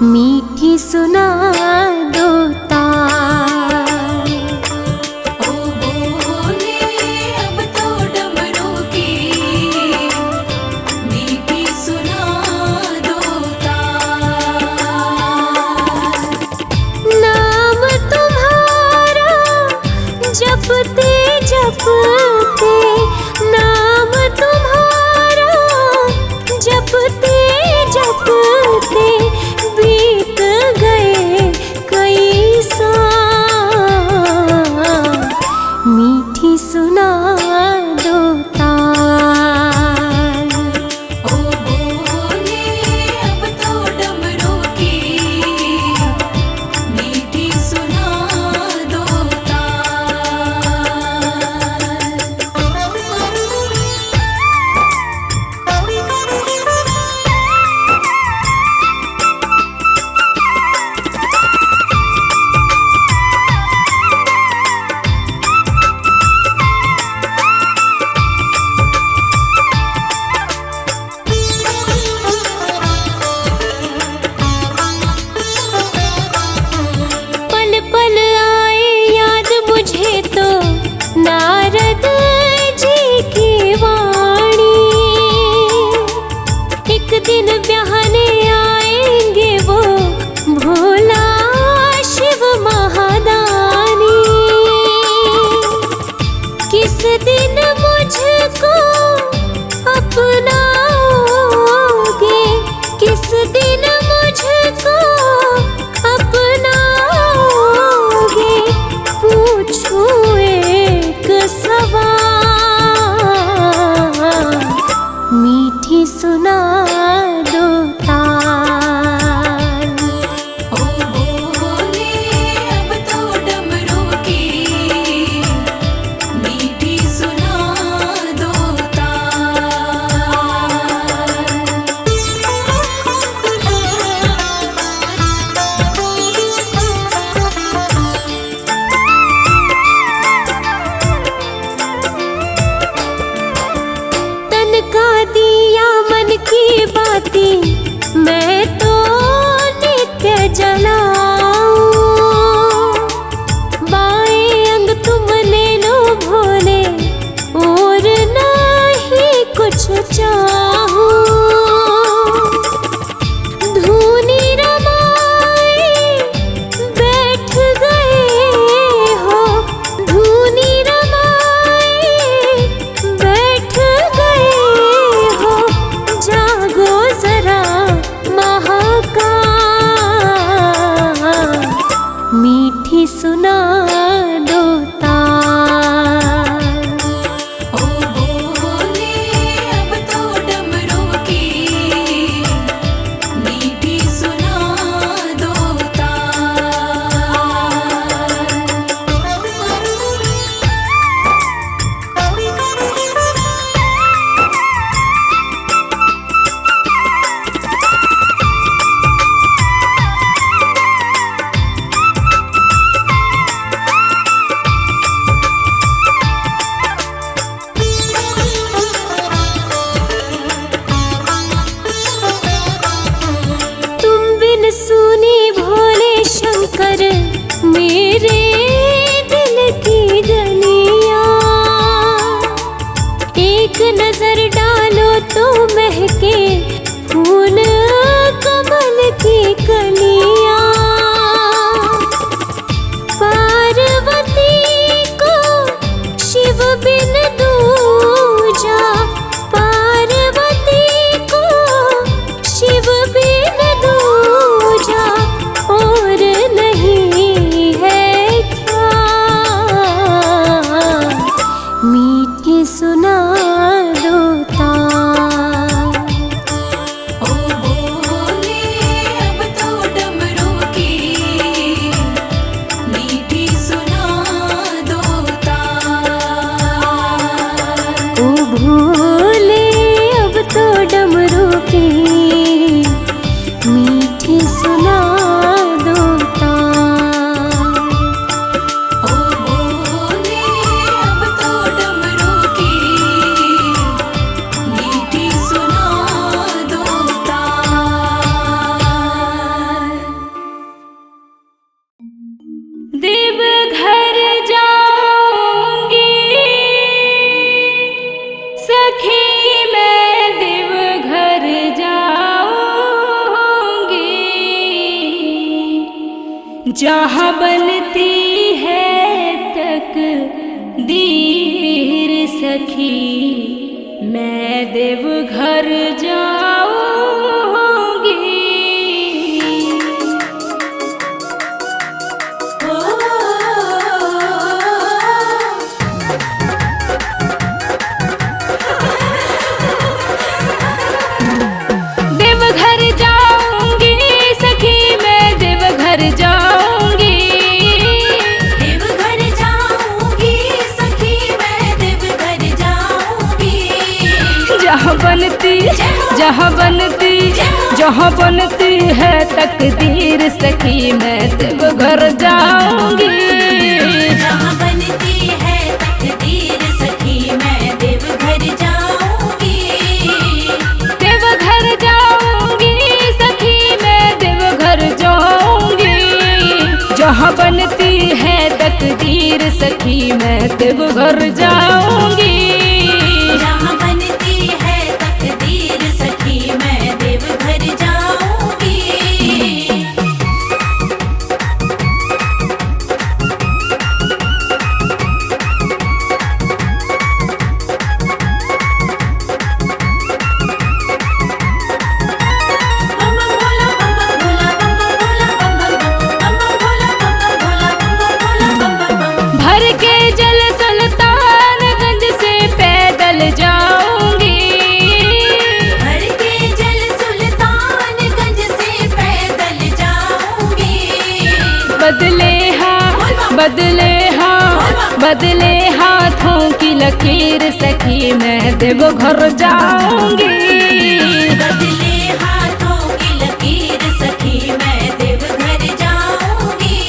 मीठी सुना दो तार। ओ बोले अब तो डमरू की मीठी सुना दो तार। नाम तुम्हारा जपते जपते, नाम तुम्हारा जपते जपते बीत गए कई साल। मीठी सुना दो तार। ओ बोले अब तो डमरू की मीठी सुना दो पल पल आए याद मुझे तो नारद जी की वाणी। एक दिन ब्याहने आएंगे वो भोला शिव महादानी। किस दिन मुझको अपनाओगे, किस दिन मुझको अपनाओगे, पूछूं एक सवाल। मीठी सुना दो तार। ओ बोले अब तो डमरू की मीठी सुना दो तन का दिया मन की बाती मैं तो नित्य जलाऊं। बाएं अंग तुम ले लो भोले और नहीं कुछ चाहूं। धूनी रमाए बैठ गए हो, धूनी रमाए बैठ गए हो, जागो जरा महाकाल। मीठी सुना दो तार। ओ बोले अब तो डमरू की मीठी सुना दो तुम बिन सुनी भोले शंकर मेरे दिल की गलियां। एक नजर डालो तो महके फूल कमल की कलियां। पार्वती को शिव बिन दूजा, पार्वती को शिव बिन दूजा और नहीं है क्या। मीठी सुना दो तार। ओ बोले अब तो डमरू की मीठी सुना दो तार। ओ भोले अब तो डमरू की मीठी सुना दो तार। ओ बोले अब तो डमरू की मीठी सुना दो तार। जहाँ बनती है तकदीर सखी, मैं देवघर जाऊंगी। देवघर जाऊंगी सखी, मैं देवघर जाऊंगी। देवघर जाऊंगी सखी, मैं देवघर जाऊंगी। जहाँ बनती है तकदीर सखी, मैं देवघर जाऊंगी। जहाँ बनती है तकदीर सखी, मैं देवघर जाऊंगी। देवघर जाऊंगी सखी, मैं देवघर जाऊंगी। जहाँ बनती है तकदीर सखी, मैं देवघर जाऊंगी। जहाँ बनती है तकदीर सखी, मैं देवघर जाऊंगी। बम बम भोला, बम बम भोला, बम बम भोला, बम बम भोला, बम बम भोला, बम बम भोला, बम बम। भर के जल सुल्तानगंज से पैदल जाऊंगी। भर के जल सुल्तानगंज से पैदल जाऊंगी। बदले हाथों की लकीर सखी, मैं देवघर जाऊंगी। बदले हाथों की लकीर सखी, मैं देवघर जाऊंगी।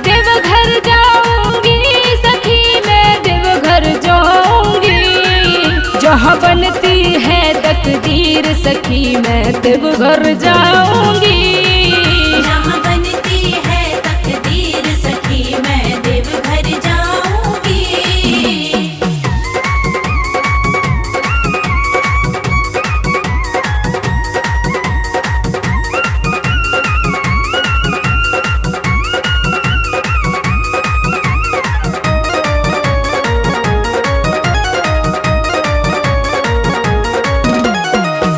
देवघर जाऊंगी सखी, मैं देवघर जाऊंगी। जहाँ बनती है तकदीर सखी, मैं देवघर जाऊंगी। जहाँ बनती है तकदीर सखी, मैं देवघर जाऊंगी।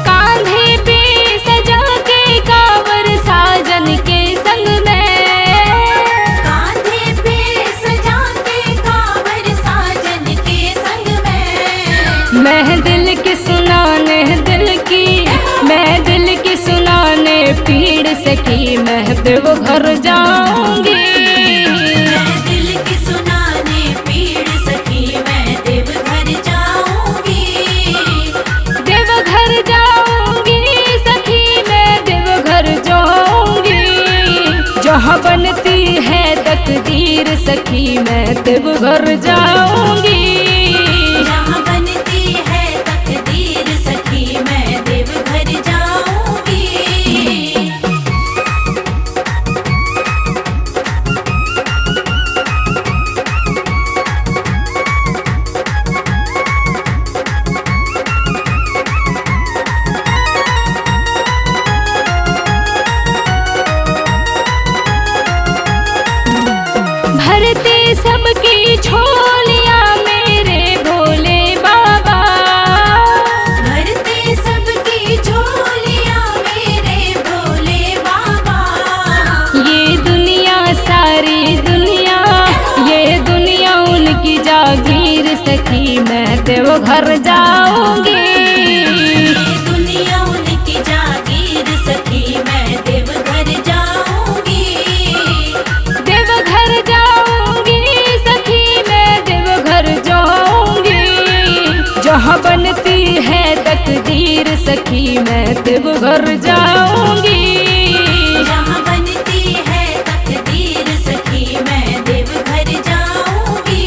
कांधे पे सजा के कांवर साजन के संग में, कांधे पे सजा के कांवर साजन के संग में। मैं दिल की सुनाने पीड़ सखी, मैं देवघर जाऊंगी। मैं दिल की सुनाने पीड़ सखी, मैं देवघर जाऊंगी। देवघर जाऊंगी सखी, मैं देवघर जाऊंगी। जहाँ बनती है तकदीर सखी, मैं देवघर जाऊंगी। जहाँ बनती है तकदीर सखी, मैं देवघर जाऊंगी। भरते सबकी झोलियां मेरे भोले बाबा। भरते सबकी झोलियां मेरे भोले बाबा। ये दुनिया उनकी जागीर सखी, मैं देवघर जाऊंगी। ये दुनिया उनकी जागीर सखी, मैं देवघर जाऊंगी। देवघर जाऊंगी सखी, मैं देवघर जाऊंगी। जहाँ बनती है तकदीर सखी, मैं देवघर जाऊंगी। जहाँ बनती है तकदीर सखी, मैं देवघर जाऊंगी।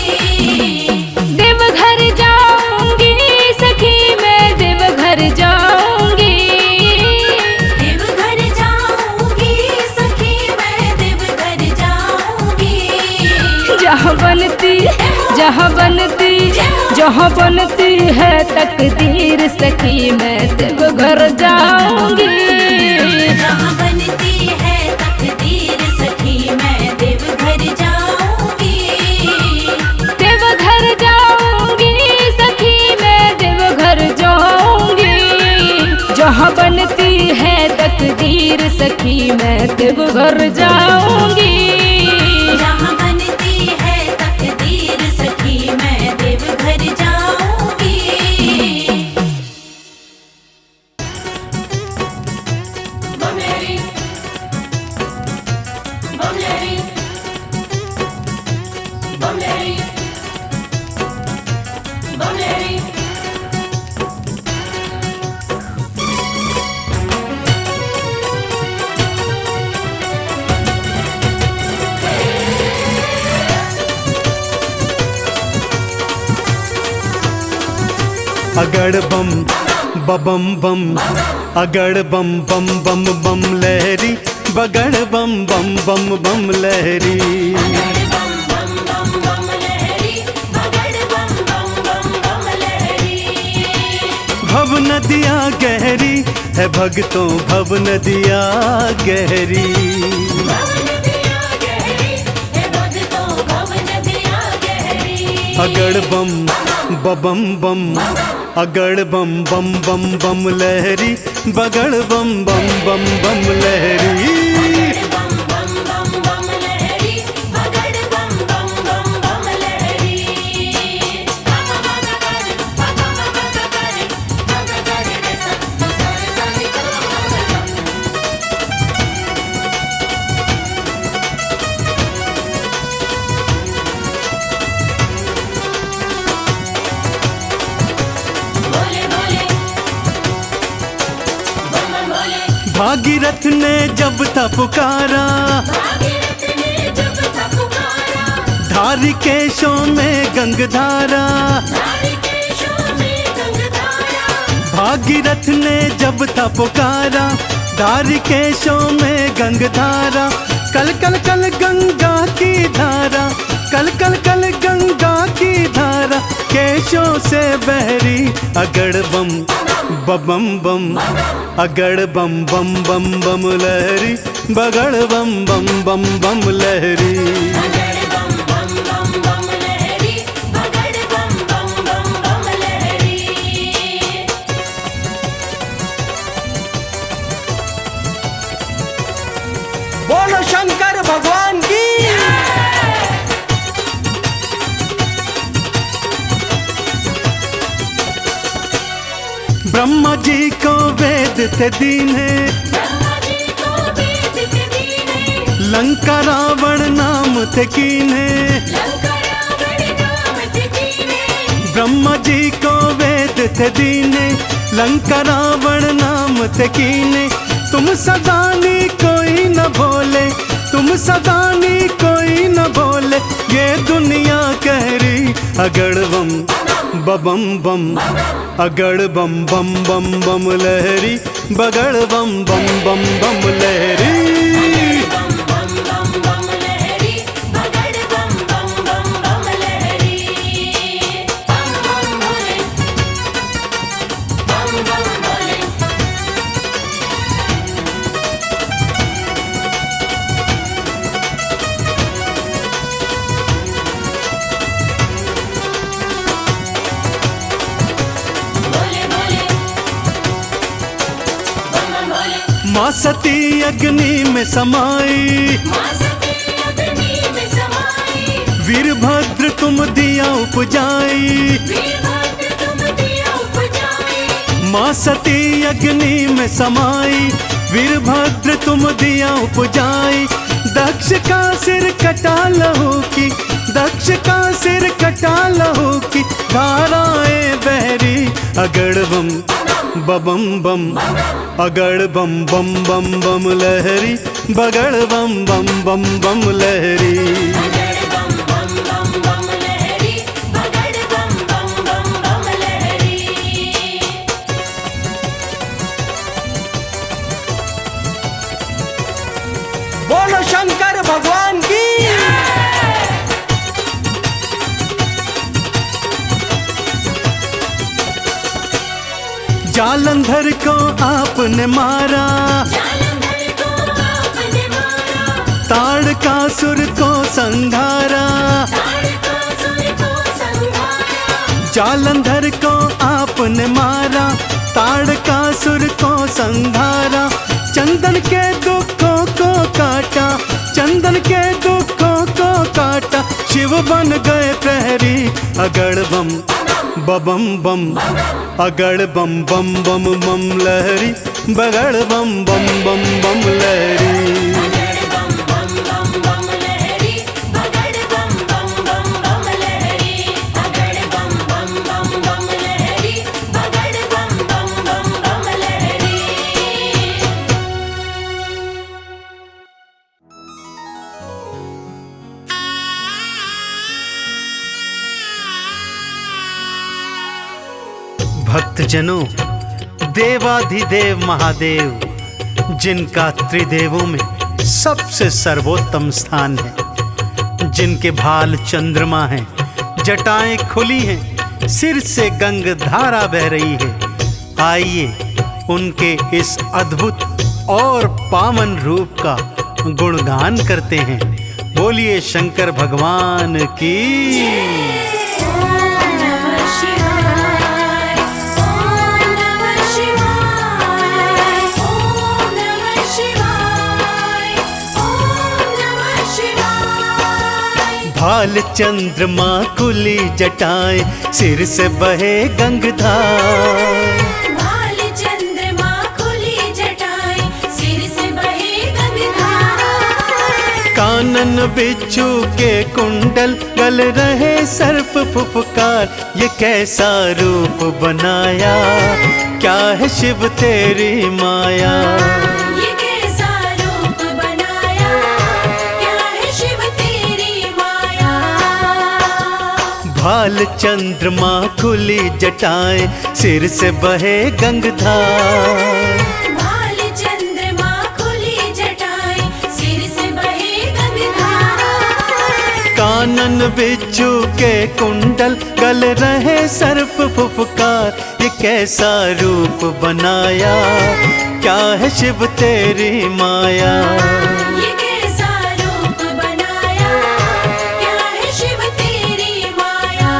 देवघर जाऊंगी सखी, मैं देवघर जाऊंगी। देवघर जाऊंगी सखी, मैं देवघर जाऊंगी। जहाँ बनती है तकदीर सखी, मैं देवघर जाऊंगी। जहाँ बनती है तकदीर सखी, तकदीर सखी मैं देवघर जाऊंगी। जहाँ बनती है तकदीर सखी मैं देवघर जाऊंगी। बमलेरी बमलेरी बमलेरी बमलेरी। अगड़ बम बम बम अगड़ बम बम बम बम लहरी बगड़ बम बम बम बम लहरी। बम बम बम बम लहरी बगड़ बम बम बम बम लहरी। भव नदिया गहरी है भगतों भव नदिया गहरी। भव नदियाँ गहरी है भगतों भव नदियाँ गहरी। अगड़ बम बम बम अगड़ बम बम बम बम लहरी बगड़ बम बम बम बम लहरी। बम बम बम बम लहरी बगड़ बम बम बम बम लहरी। बम बम करे बम बम करे बम करे रे सब सारे सारे करो। बोले बोले बम बम बोले। भागीरथ ने जब था पुकारा भागीरथ ने जब था पुकारा। धारी केशों में गंगधारा। धारी केशों में गंगधारा। भागीरथ ने जब था पुकारा धारी केशों में गंगधारा। कल कल कल गंगा की धारा कल कल कल गंगा की धारा केशों से बहरी। अगड़ बम बम बम अगड़ बम बम बम बम लहरी बगड़ बम बम बम बम लहरी। बगड़ बम बम बम बम लहरी बगड़ बम बम बम बम लहरी। बोलो शंकर भगवान की। ब्रह्मा जी को वेद थे दीने ब्रह्मा जी को वेद थे दीने। लंका रावण नाम थे कीने। लंका रावण नाम थे कीने। ब्रह्मा जी को वेद थे दीने लंका रावण नाम थे कीने। तुम सदानी कोई न भोले तुम सदानी कोई न भोले ये दुनिया कह रही। अगड़ बम बम बम अगड़ बम बम बम बम लहरी बगड़ बम बम बम बम लहरी। बम बम बम बम लहरी बगड़ बम बम बम बम लहरी। बम बम भोले बम बम भोले। बोले बोले बम बम भोले। माँ सती अग्नि में समाई माँ सती अग्नि में समाई। वीरभद्र तुम दिया उपजाई। वीरभद्र तुम दिया उपजाई। माँ सती अग्नि में समाई वीरभद्र तुम दिया उपजाई। दक्ष का सिर कटा लहू की दक्ष का सिर कटा लहू की धाराएं बहरी। अगड़ बम बम बम अगड़ बम बम बम बम लहरी बगड़ बम बम बम बम लहरी। बगड़ बम बम बम बम लहरी बगड़ बम बम बम बम लहरी। बोलो शंकर भगवान की। जालंधर को आपने मारा जालंधर को आपने मारा। ताड़कासुर को संघारा। ताड़कासुर को संहारा। जालंधर को आपने मारा ताड़कासुर को संघारा। चंदन के दुखों को काटा, चंदन के दुखों को काटा, शिव बन गए प्रहरी। अगड़ बम बम बम, अगड़ बम बम बम बम लहरी, बगड़ बम बम बम बम लहरी। अगड़ बम बम बम बम लहरी, बगड़ बम बम बम बम लहरी। अगड़ बम बम बम बम लहरी, बगड़ बम बम बम बम लहरी। भक्तजनों, देवाधिदेव महादेव, जिनका त्रिदेवों में सबसे सर्वोत्तम स्थान है, जिनके भाल चंद्रमा हैं, जटाएं खुली हैं, सिर से गंग धारा बह रही है, आइए उनके इस अद्भुत और पावन रूप का गुणगान करते हैं। बोलिए शंकर भगवान की। ओम नमः शिवाय, ओम नमः शिवाय, ओम नमः शिवाय, ओम नमः शिवाय। भाल चंद्रमा खुली जटाएं, सिर से बहे गंगधार। भाल चंद्रमा खुली जटाएं, सिर से बहे गंगाधार। कानन बिच्छू के कुंडल, गल रहे सर्प फुफकार। ये कैसा रूप बनाया, क्या है शिव तेरी माया। ये कैसा रूप बनाया, क्या है शिव तेरी माया। भाल चंद्रमा खुली जटाएं, सिर से बहे गंगधार। भाल चंद्रमा खुली जटाएं, सिर से बहे गंगाधार। कानन बिच्छू के कुंडल, गल रहे सर्प फुफकार। ये कैसा रूप बनाया, क्या है शिव तेरी माया। ये कैसा रूप बनाया, क्या है शिव तेरी माया।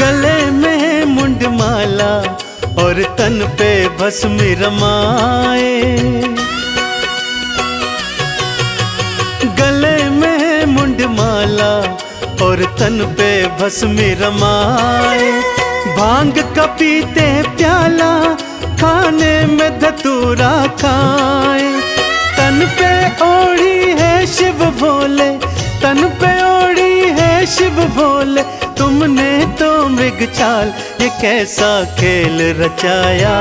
गले में मुंडमाला और तन पे भस्म रमाए। गले में मुंडमाला और तन पे भस्म रमाए। भांग का पीते प्याला, खाने में धतूरा खाए। तन पे ओढ़ी है शिव भोले, तन पे ओढ़ी है शिव भोले। तुमने तो मृग चाल, ये कैसा खेल रचाया,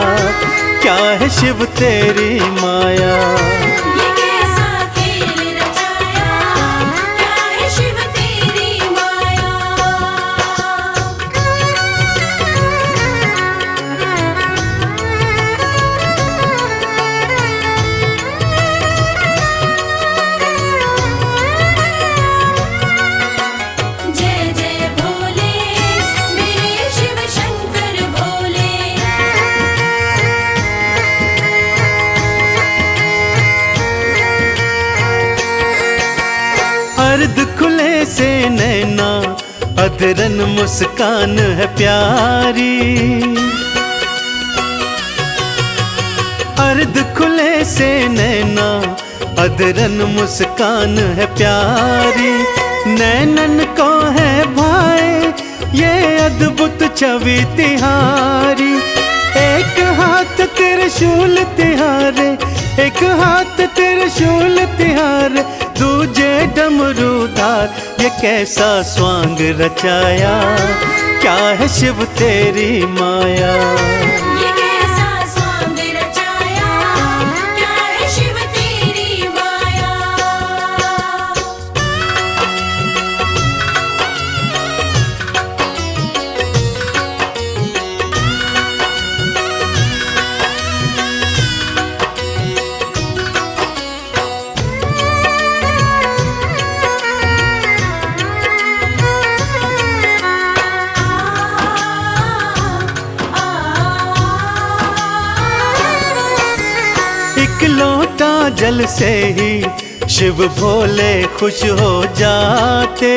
क्या है शिव तेरी माया। ये कैसा खेल रचाया, क्या है शिव तेरी माया। जय जय भोले, मेरे शिव शंकर भोले। अर्ध खुले से नैना, अधरन मुस्कान है प्यारी। अर्ध खुले से नैना, अधरन मुस्कान है प्यारी। नैनन को है भाई ये अद्भुत छवि तिहारी। एक हाथ त्रिशूल तिहारे, एक हाथ त्रिशूल तिहारे, दूजे डमरूधार। ये कैसा स्वांग रचाया, क्या है शिव तेरी माया। ये कैसा स्वांग रचाया, क्या है शिव तेरी माया। जल से ही शिव भोले खुश हो जाते।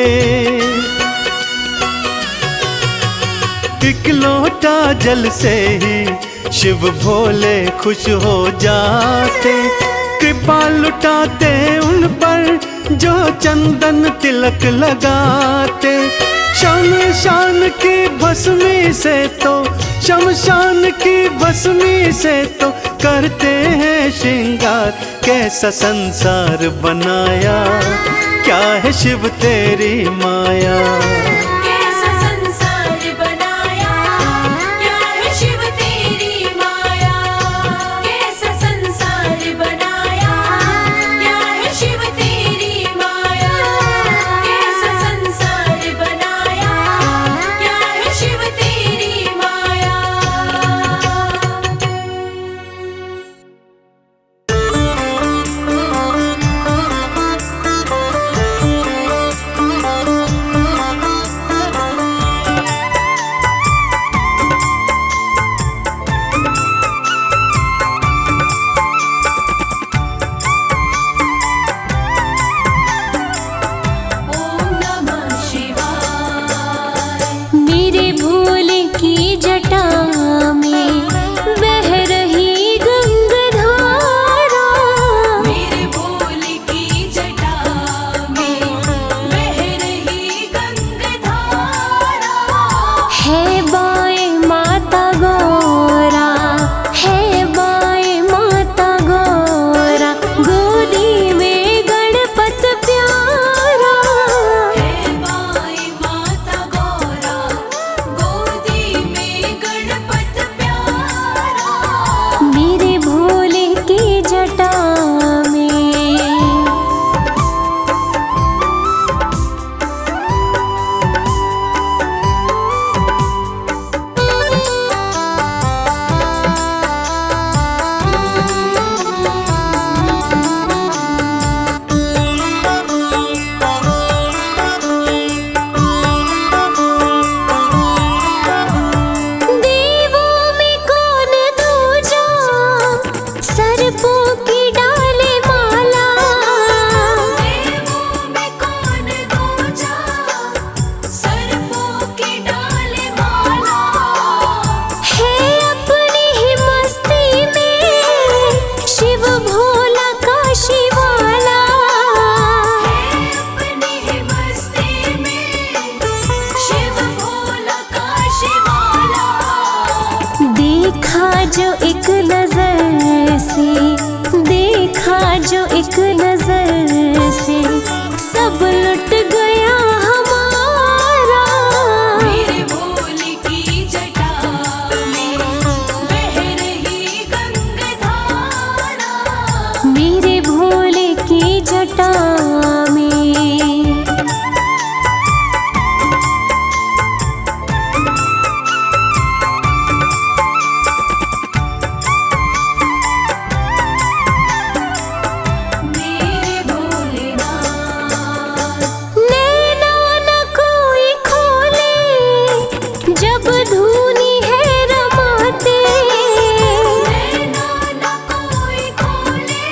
एक लोटा जल से ही शिव भोले खुश हो जाते। कृपा लुटाते उन पर जो चंदन तिलक लगाते। शमशान की भस्मी से तो, शमशान की भस्मी से तो करते हैं श्रृंगार। कैसा संसार बनाया, क्या है शिव तेरी माया। कैसा संसार बनाया, क्या है शिव तेरी माया। कैसा संसार बनाया, क्या है शिव तेरी माया। कैसा संसार बनाया, क्या है शिव तेरी माया। ओम नमः शिवाय। मेरे भोले की जटा में बह रही गंगाधारा। मेरे भोले की जटा में बह रही गंगाधारा। है बाएं माता गौरा, है बाएं माता गौरा, गोदी में गणपत प्यारा। है बाई माता गौरा, गोदी में गणपत प्यारा। मेरे भोले की जटा में। देवों में कौन दूजा, सर्पों की डाले माला। देवों में कौन दूजा, सर्पों की डाले माला। है अपनी ही मस्ती में शिव भोला काशी वाला। है अपनी ही मस्ती में शिव भोला काशी वाला। देखा जो एक नजर से, देखा जो एक नजर से, सब लुट गया हमारा। मेरे भोले की जटा में बह रही गंगाधारा। मेरे भोले की जटा में। मेरे भोलेनाथ। नैना न कोई खोले जब धूनी है रमाते। नैना न कोई खोले,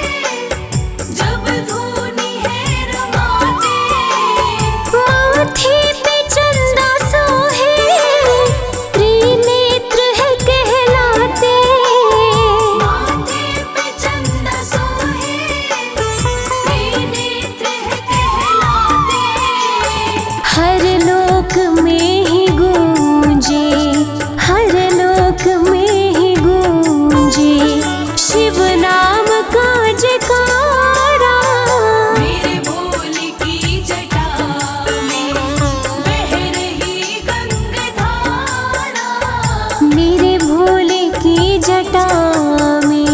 जब धूनी है रमाते। माथे पे चंदा सोहे, त्रिनेत्र है कहलाते। माथे पे चंदा सोहे, त्रिनेत्र है कहलाते। हर लोक में ही गूंजे, हर लोक में ही गूंजे शिव नाम का जयकारा। मेरे भोले की जटा में बह रही गंगाधारा। मेरे भोले की जटा में।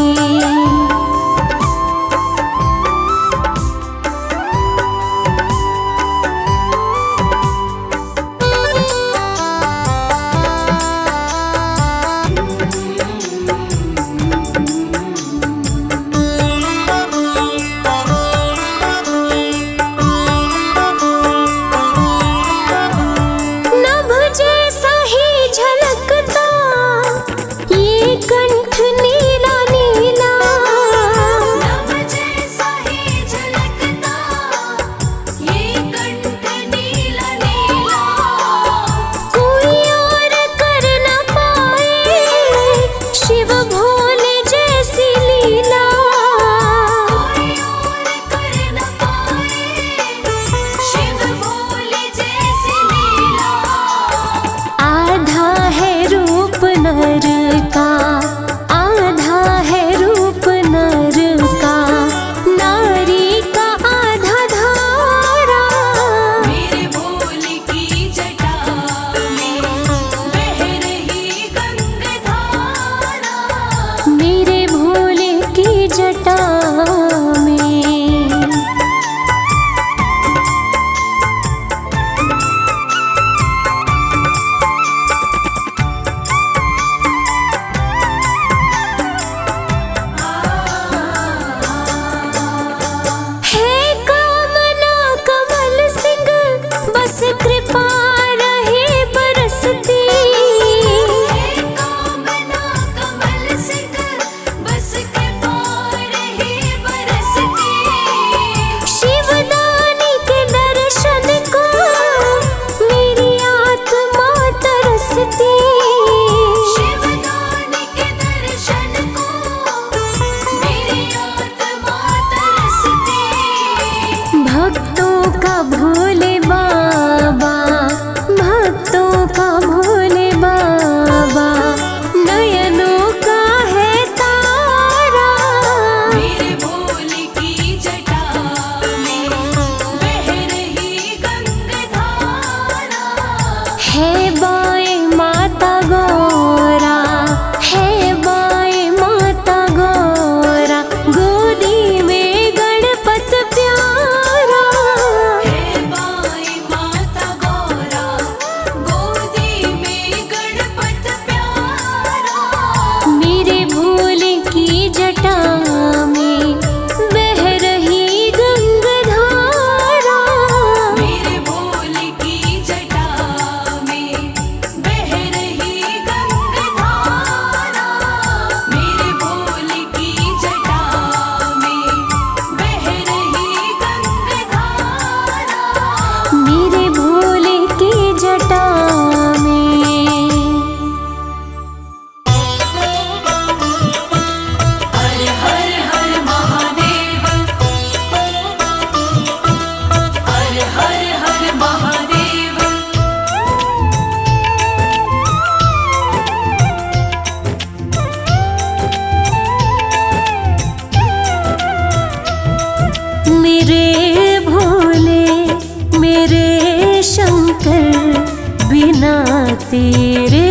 तेरे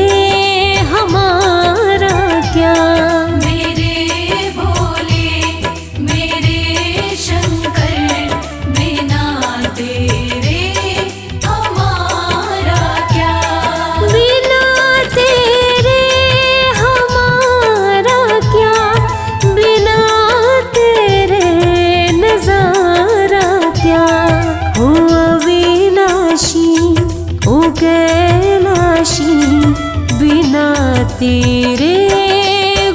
हमारा क्या। मेरे भोले मेरे शंकर बिना तेरे हमारा क्या। बिना तेरे हमारा क्या, बिना तेरे नजारा क्या। ओ अविनाशी ओ कैलाशी, बिना तेरे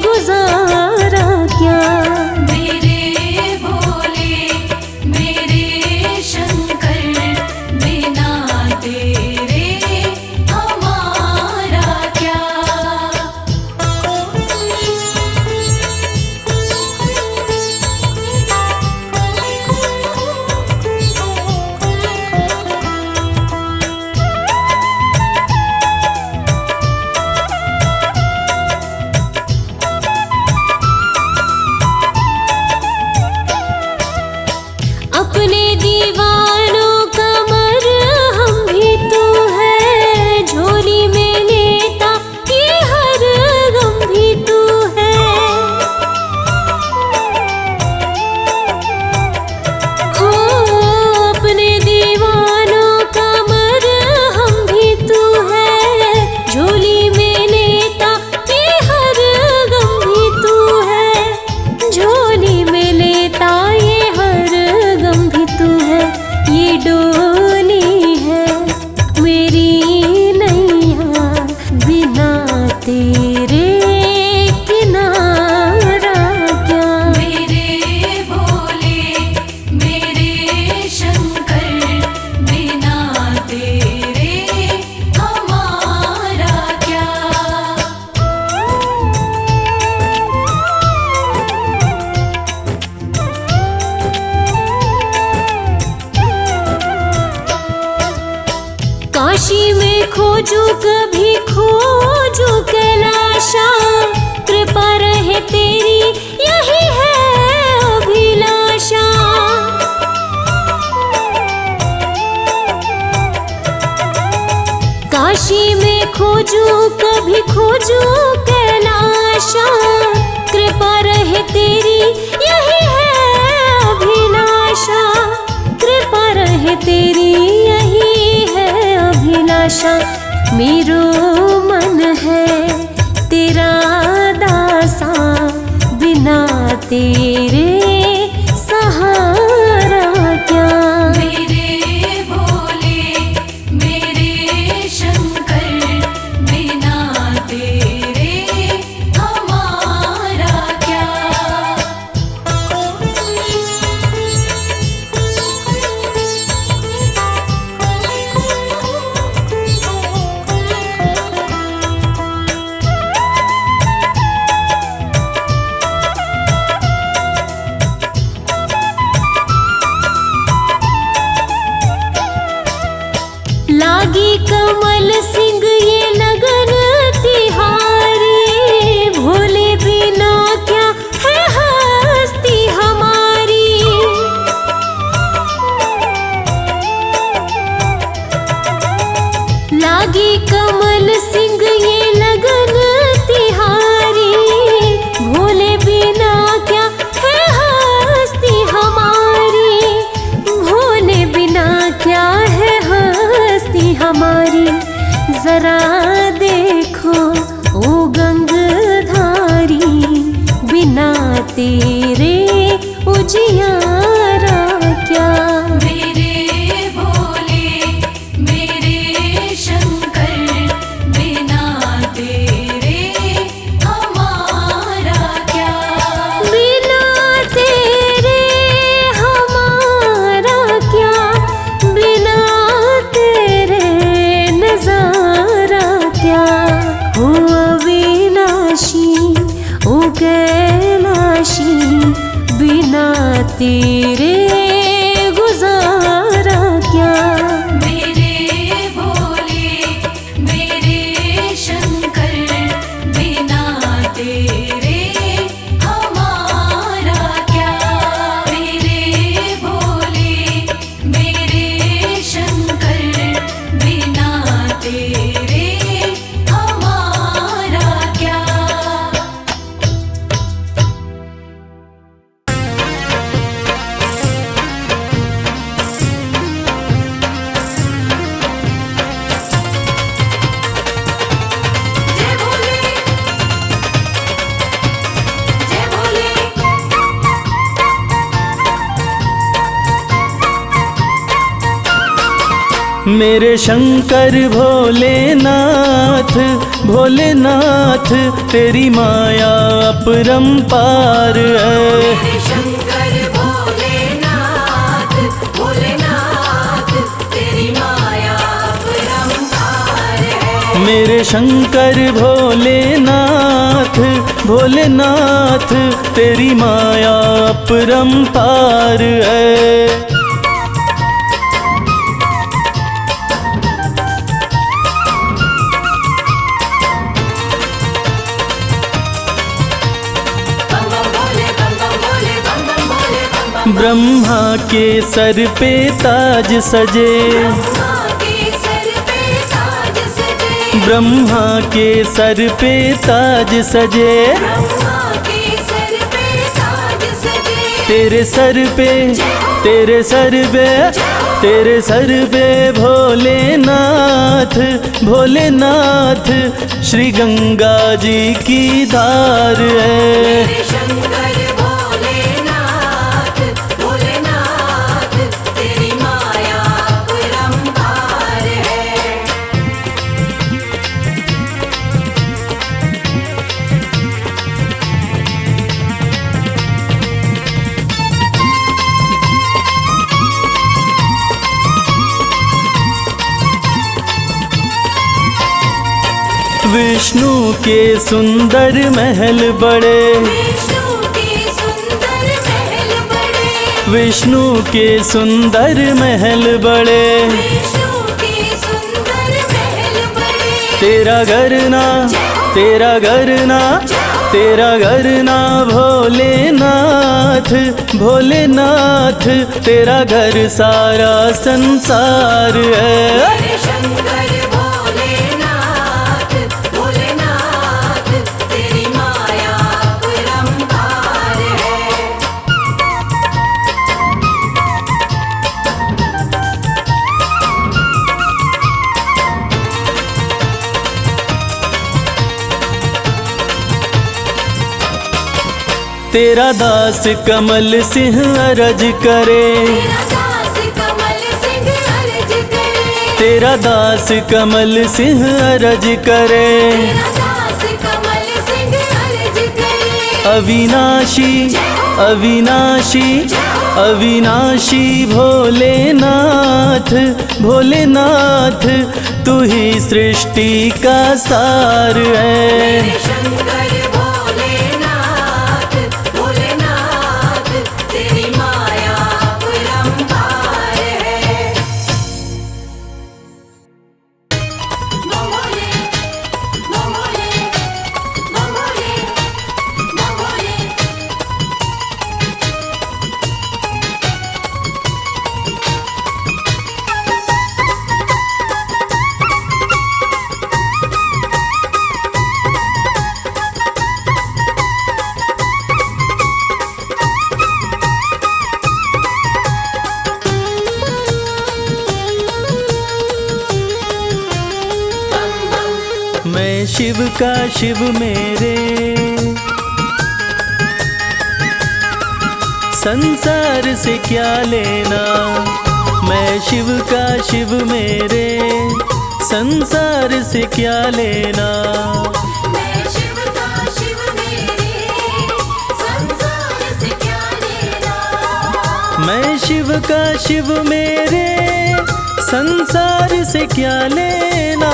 गुजारा क्या। मेरे भोले मेरे शंकर बिना तेरे हमारा क्या। अपने दीवानों का मरहम भी तू है, झोली में लेता ये हर गम भी तू है। हो अपने दीवानों का मरहम भी तू है, झोली में लेता ये हर गम भी तू है। झोली में लेता ये हर गम भी तू है। ये डोली है मेरी नैया, बिना तेरे किनारा क्या। मेरे भोले मेरे शंकर बिना तेरे हमारा क्या। काशी में खोजू कभी खोजू कैलाशा, कृपा रहे तेरी यही है अभिलाषा। काशी में खोजू कभी खोजू कैलाशा, कृपा रहे तेरी यही है अभिलाषा। कृपा रहे तेरी यही है अभिलाषा। मेरो मन है तेरा दासा, बिना तेरे सहारा क्या। मेरे भोले मेरे शंकर बिना तेरे हमारा क्या। लागी कमल सिंह ये लगन तिहारी, भोले बिना क्या है हस्ती हमारी। लागी कमल सिंह ये लगन तिहारी, भोले बिना क्या है हस्ती हमारी। भोले बिना क्या है हस्ती हमारी। जरा देखो ओ गंगधारी, बिना तेरे उजियारा क्या। मेरे भोले मेरे शंकर बिना तेरे हमारा क्या। बिना तेरे हमारा क्या, बिना तेरे नजारा क्या। हो अविनाशी ओ कैलाशी, बिना तेरे मेरे शंकर भोलेनाथ, भोलेनाथ तेरी माया अपरंपार है। मेरे शंकर भोलेनाथ, भोलेनाथ तेरी माया अपरंपार है। मेरे शंकर भोलेनाथ, भोलेनाथ तेरी माया अपरंपार है। ब्रह्मा के सर पे ताज सजे, ब्रह्मा के सर पे ताज सजे, तेरे सर पे, तेरे सर पे, तेरे सर पे भोलेनाथ, भोलेनाथ श्री गंगा जी की धार है। विष्णु के सुंदर महल बड़े, विष्णु के सुंदर महल बड़े, तेरा घर ना, तेरा घर ना, तेरा घर ना भोलेनाथ, भोलेनाथ तेरा घर सारा संसार है। तेरा दास कमल सिंह अरज करे, तेरा दास कमल सिंह अरज करे, अविनाशी, अविनाशी, अविनाशी भोलेनाथ, भोलेनाथ तू ही सृष्टि का सार है। मैं शिव का शिव मेरे, संसार से क्या लेना। मैं शिव का शिव मेरे, संसार से क्या लेना। मैं शिव का शिव मेरे, संसार से क्या लेना। मैं शिव का शिव मेरे, संसार से क्या लेना।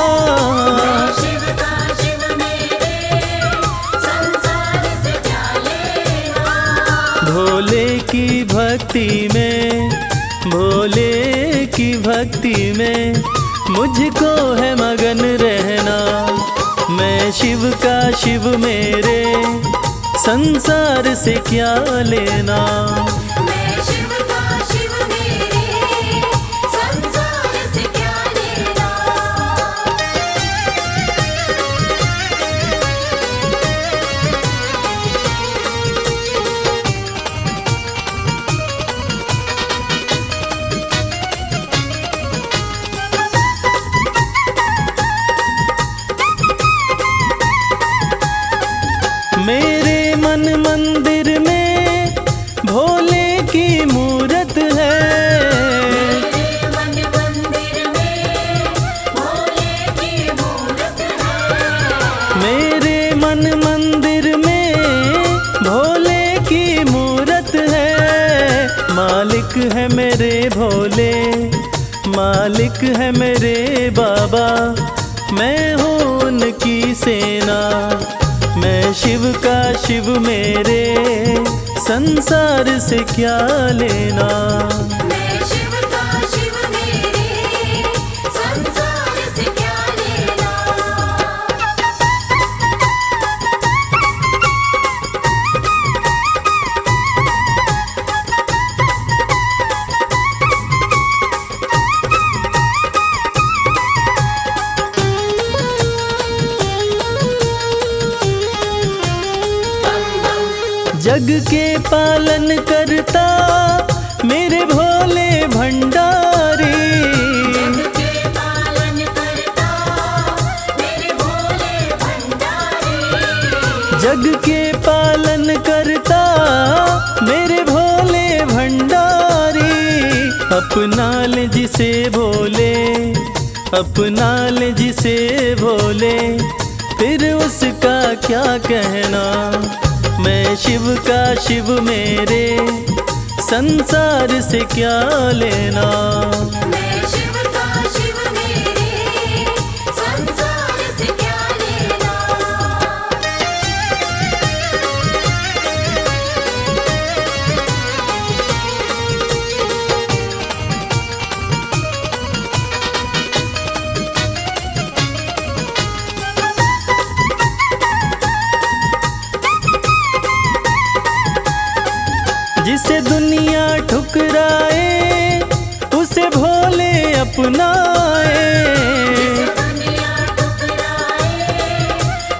भोले की भक्ति में, भोले की भक्ति में मुझको है मगन रहना। मैं शिव का शिव मेरे, संसार से क्या लेना। मैं शिव का शिव मेरे, संसार से क्या लेना। मेरे मन मंदिर में भोले मालिक है मेरे भोले, मालिक है मेरे बाबा, मैं हूँ उनकी सेना। मैं शिव का शिव मेरे, संसार से क्या लेना। मैं शिव का शिव मेरे, संसार से क्या लेना। जग के पालन करता मेरे भोले भंडारी, जग के पालन करता मेरे भोले भंडारी। जग के पालन करता मेरे भोले भंडारी। अपना ले जिसे भोले, अपना ले जिसे भोले, फिर उसका क्या कहना। मैं शिव का शिव मेरे, संसार से क्या लेना। मैं शिव का शिव मेरे, संसार से क्या लेना। जिसे दुनिया ठुकराए उसे भोले अपनाए। दुनिया ठुकराए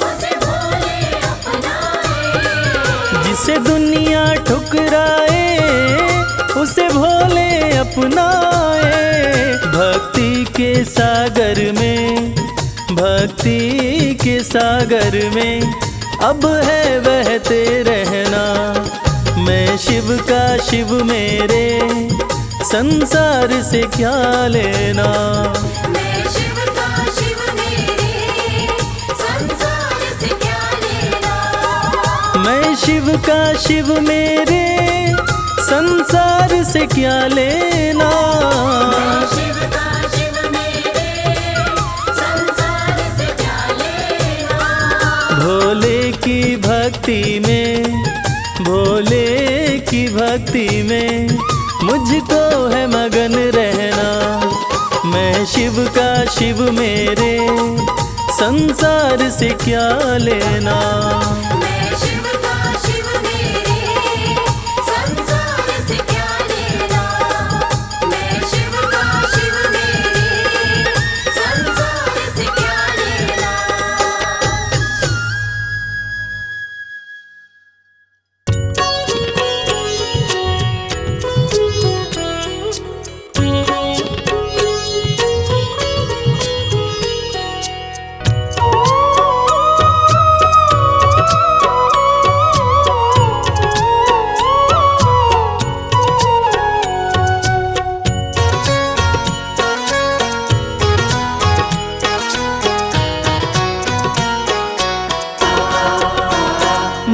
उसे भोले अपनाए। जिसे दुनिया ठुकराए उसे भोले अपनाए। भक्ति के सागर में, भक्ति के सागर में अब है बहते रहना। मैं शिव का शिव मेरे, संसार से क्या लेना। मैं शिव का शिव मेरे, संसार से क्या लेना। मैं शिव का शिव मेरे, संसार से क्या लेना। मैं शिव का शिव मेरे, संसार से क्या लेना। भोले की भक्ति में, भोले की भक्ति में मुझको है मगन रहना। मैं शिव का शिव मेरे, संसार से क्या लेना। मैं शिव का शिव मेरे, संसार से क्या लेना। मैं शिव का शिव मेरे, संसार से क्या लेना।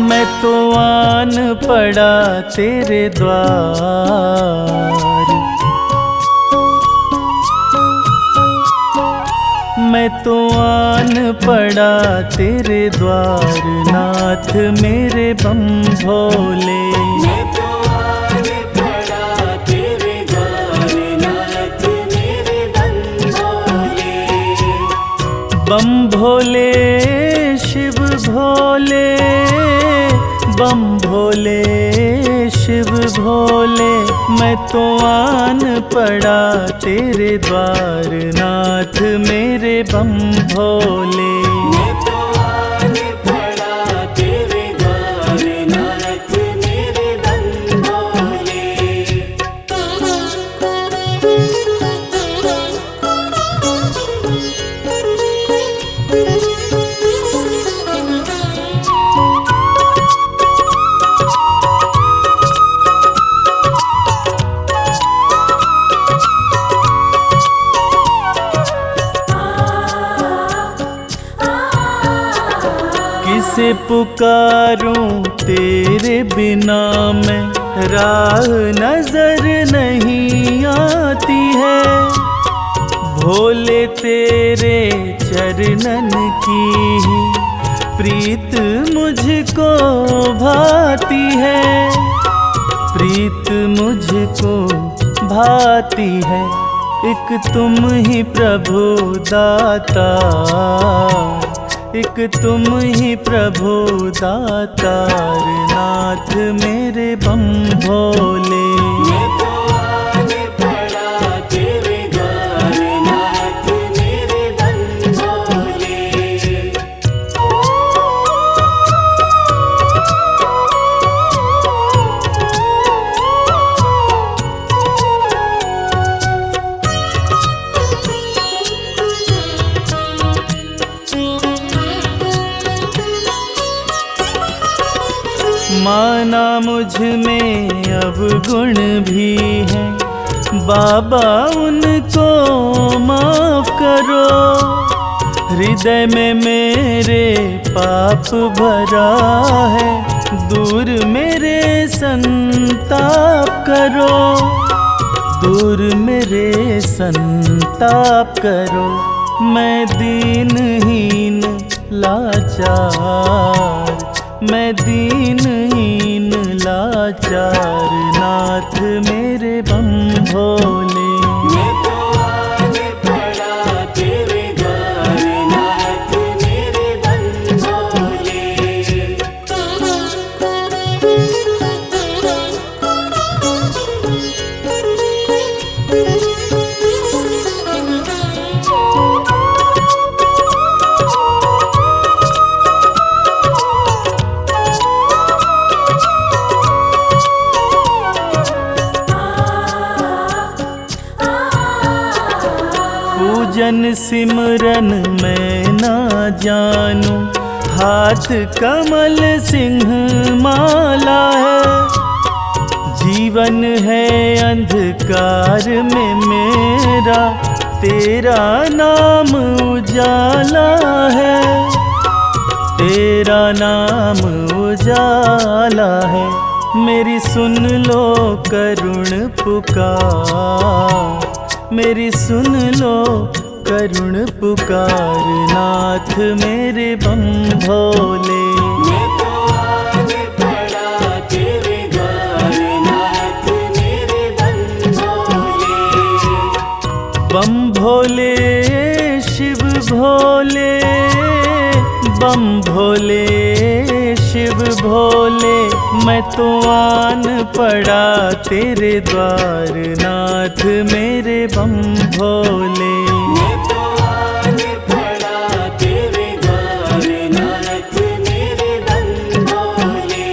मैं तो आन पड़ा तेरे द्वार, मैं तो आन पड़ा तेरे द्वार। नाथ मेरे बम भोले, मैं तो आन पड़ा तेरे द्वार। नाथ मेरे बम भोले। बम भोले शिव भोले, बम भोले शिव भोले। मैं तो आन पड़ा तेरे द्वार। नाथ मेरे बम भोले। मैं तो आन पड़ा तेरे द्वार। नाथ मेरे बम भोले। किसे पुकारूं तेरे बिना मैं, राह नजर नहीं आती है, भोले तेरे चरणन की ही प्रीत मुझको भाती है, प्रीत मुझको भाती है। एक तुम ही प्रभु दाता, एक तुम ही प्रभु दातार, नाथ मेरे बम भोले। मैं तो आने पड़ा तेरे द्वार, नाथ मेरे बम भोले। माना मुझ में अब गुण भी है, बाबा उनको माफ करो। हृदय में मेरे पाप भरा है, दूर मेरे संताप करो, दूर मेरे संताप करो। मैं दीनहीन लाचार, मैं दीनहीन लाचार, नाथ मेरे बम भोले। मैं तो आने पड़ा तेरे द्वार, नाथ मेरे बम भोले। पूजन सिमरन मैं ना जानूं, हाथ कमल सिंह माला है। जीवन है अंधकार में मेरा, तेरा नाम उजाला है, तेरा नाम उजाला है। मेरी सुन लो करुण पुकार, मेरी सुन लो करुण पुकार, नाथ मेरे बम भोले। मैं तो आने पड़ा तेरे द्वार, नाथ मेरे बम भोले। बम भोले शिव भोले, बम भोले शिव भोले। मैं तो आन पड़ा तेरे द्वार, नाथ मेरे बम भोले। मैं तो आने पड़ा तेरे द्वार, नाथ मेरे बम भोले।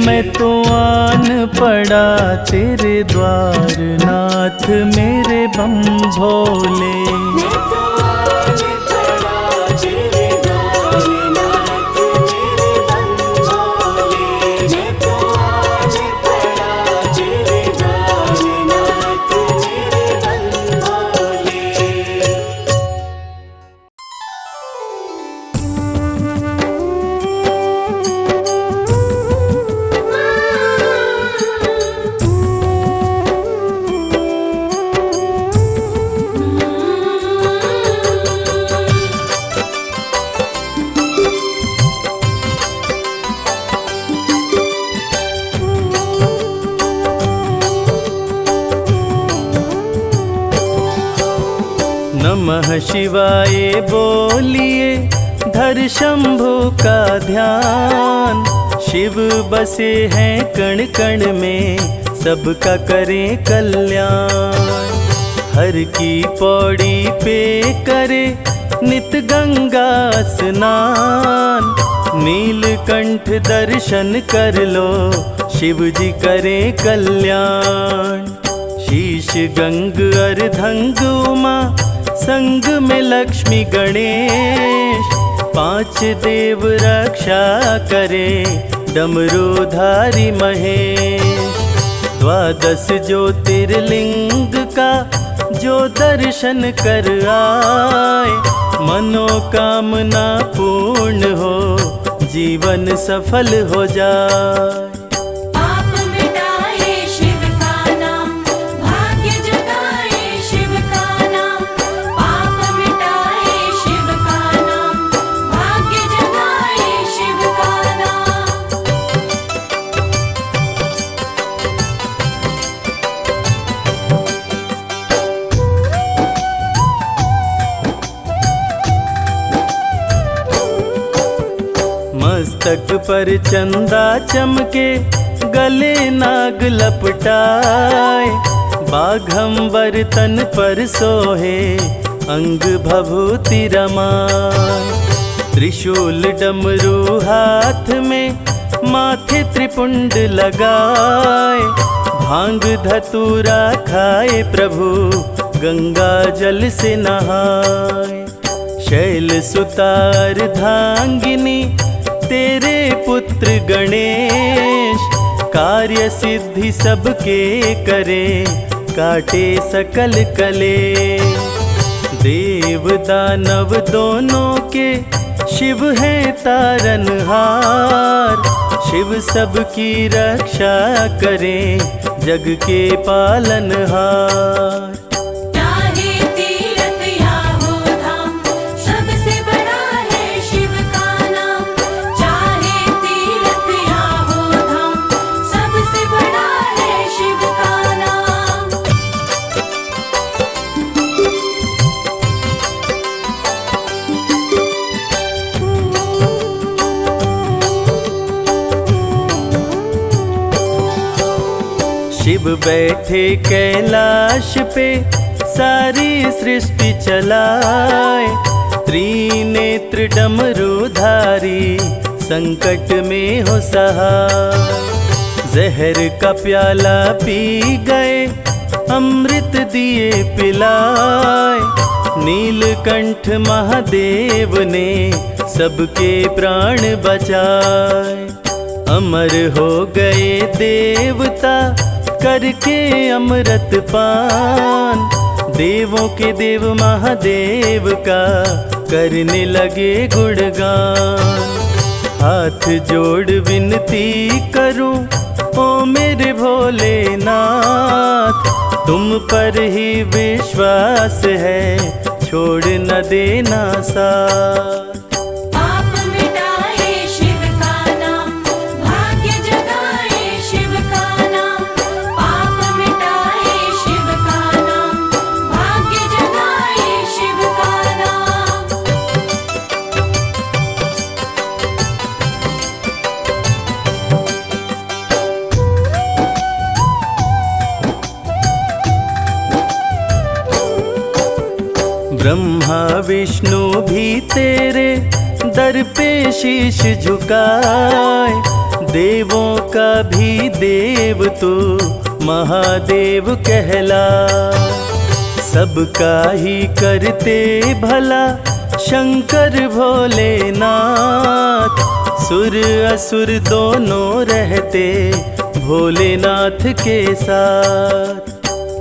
मैं तो आन पड़ा तेरे द्वार, नाथ मेरे बम भोले। मैं तो आने पड़ा तेरे द्वार, नाथ मेरे बम भोले। मैं तो आने पड़ा तेरे द्वार, नाथ मेरे बम भोले। नमः शिवाय बोलिए, धर शंभु का ध्यान। शिव बसे हैं कण कण में, सबका करें कल्याण। हर की पौड़ी पे करे नित गंगा स्नान। नीलकंठ दर्शन कर लो, शिव जी करें कल्याण। शीश गंग अर्धंग उमा, संग में लक्ष्मी गणेश। पांच देव रक्षा करे, डमरूधारी महेश। द्वादश ज्योतिर्लिंग का जो दर्शन कर आए, मनोकामना पूर्ण हो, जीवन सफल हो जाए। पाप मिटाए मस्तक पर चंदा चमके, गले नाग लपटाए, बाघंबर तन पर सोहे, अंग भभूति रमाए। त्रिशूल डमरू हाथ में, माथे त्रिपुंड लगाए, भांग धतूरा खाए प्रभु, गंगा जल से नहाए। शैल सुतार धांगिनी तेरे पुत्र गणेश, कार्य सिद्धि सबके करे, काटे सकल कलेश। देव दानव दोनों के शिव है तारनहार, शिव सबकी रक्षा करे, जग के पालनहार। चाहे तीर्थ या हो धाम, सबसे बड़ा है शिव का नाम। चाहे तीर्थ या हो धाम, सबसे बड़ा है शिव का नाम। शिव बैठे कैलाश पे, सारी सृष्टि चलाए, त्रिनेत्र डमरूधारी, संकट में हो सहाय। जहर का प्याला पी गए, अमृत दिए पिलाए, नीलकंठ महादेव ने सबके प्राण बचाए। अमर हो गए देवता, करके अमृत पान, देवों के देव महादेव का करने लगे गुणगान। हाथ जोड़ विनती करूं, ओ मेरे भोलेनाथ, तुम पर ही विश्वास है, छोड़ न देना साथ। पाप मिटाए शिव का नाम, भाग्य जगाए शिव का नाम। पाप मिटाए शिव का नाम, भाग्य जगाए शिव का नाम। ब्रह्मा विष्णु भी तेरे दर पे शीश झुकाए, देवों का भी देव तू महादेव कहलाए। सबका ही करते भला शंकर भोलेनाथ, सुर असुर दोनों रहते भोलेनाथ के साथ।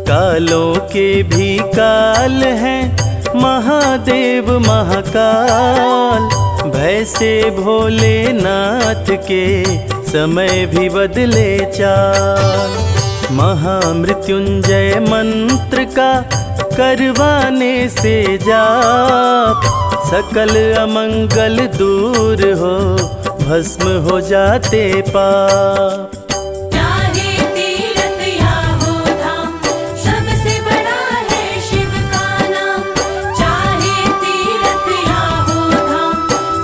कालों के भी काल हैं महादेव महाकाल, भय से भोलेनाथ के समय भी बदले चाल। महामृत्युंजय मंत्र का करवाने से जाप, सकल अमंगल दूर हो, भस्म हो जाते पाप। चाहे तीर्थ या हो धाम, सबसे बड़ा है शिव का नाम। चाहे तीर्थ या हो धाम,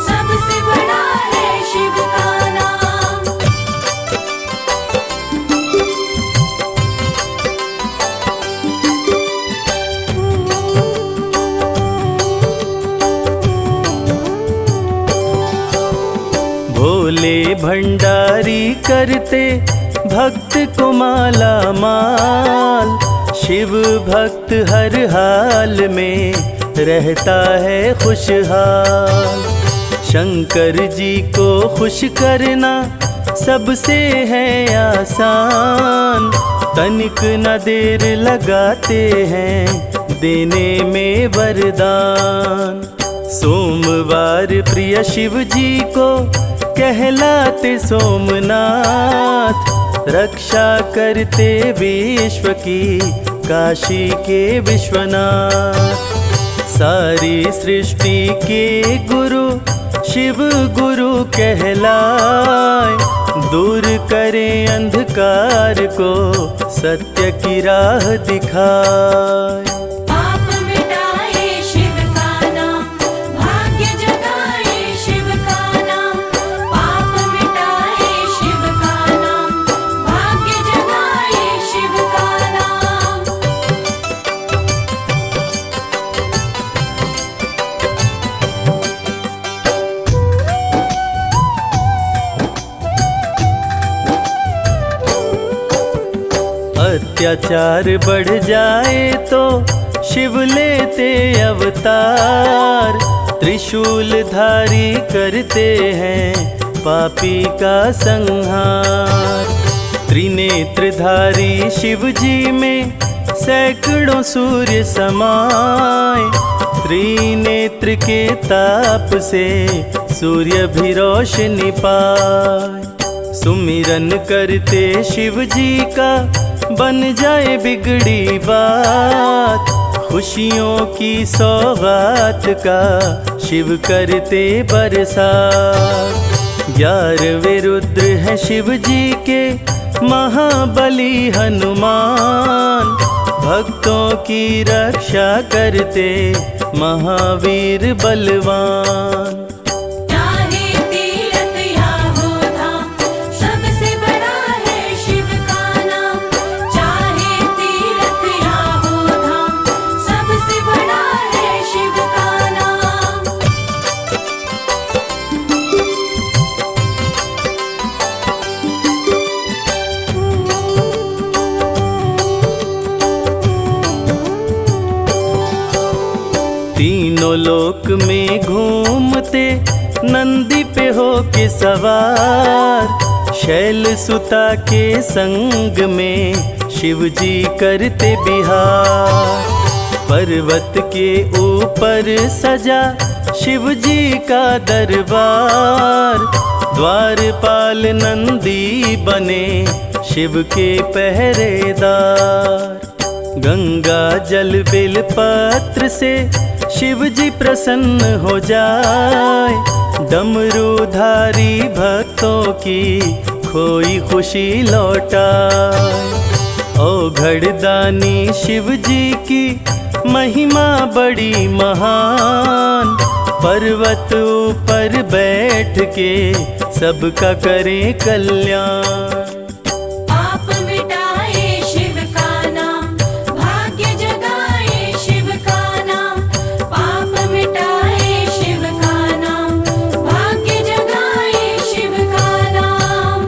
सबसे बड़ा है शिव का नाम। भोले भंडारी करते भक्त को माला माल, शिव भक्त हर हाल में रहता है खुशहाल। शंकर जी को खुश करना सबसे है आसान, तनिक न देर लगाते हैं देने में वरदान। सोमवार प्रिय शिव जी को कहलाते सोमनाथ, रक्षा करते विश्व की काशी के विश्वनाथ। सारी सृष्टि के गुरु शिव गुरु कहलाए, दूर करें अंधकार को सत्य की राह दिखाए। पाप मिटाए शिव का नाम, भाग्य जगाए शिव का नाम। पाप अत्याचार बढ़ जाए तो शिव लेते अवतार, त्रिशूलधारी करते हैं पापी का संहार। त्रिनेत्रधारी शिव जी में सैकड़ों सूर्य समाए, त्रिनेत्र के ताप से सूर्य भी रोशनी पाए। सुमिरन करते शिव जी का बन जाए बिगड़ी बात, खुशियों की सौगात का शिव करते बरसात। 11वें रुद्र है शिव जी के महाबली हनुमान, भक्तों की रक्षा करते महावीर बलवान। चाहे तीर्थ या हो धाम, सबसे बड़ा है शिव का नाम। चाहे तीर्थ या हो धाम, सबसे बड़ा है शिव का नाम। तीनों लोक में घूमते नंदी पे हो के सवार, शैल सुता के संग में शिव जी करते बिहार। पर्वत के ऊपर सजा शिव जी का दरबार, द्वारपाल नंदी बने शिव के पहरेदार। गंगा जल बेल पत्र से शिव जी प्रसन्न हो जाए, डमरूधारी भक्तों की खोई खुशी लौटाए। औघड़दानी शिव जी की महिमा बड़ी महान, पर्वत ऊपर बैठ के सबका करें कल्याण। पाप मिटाए शिव का नाम, भाग्य जगाए शिव का नाम। पाप मिटाए शिव का नाम, भाग्य जगाए शिव का नाम।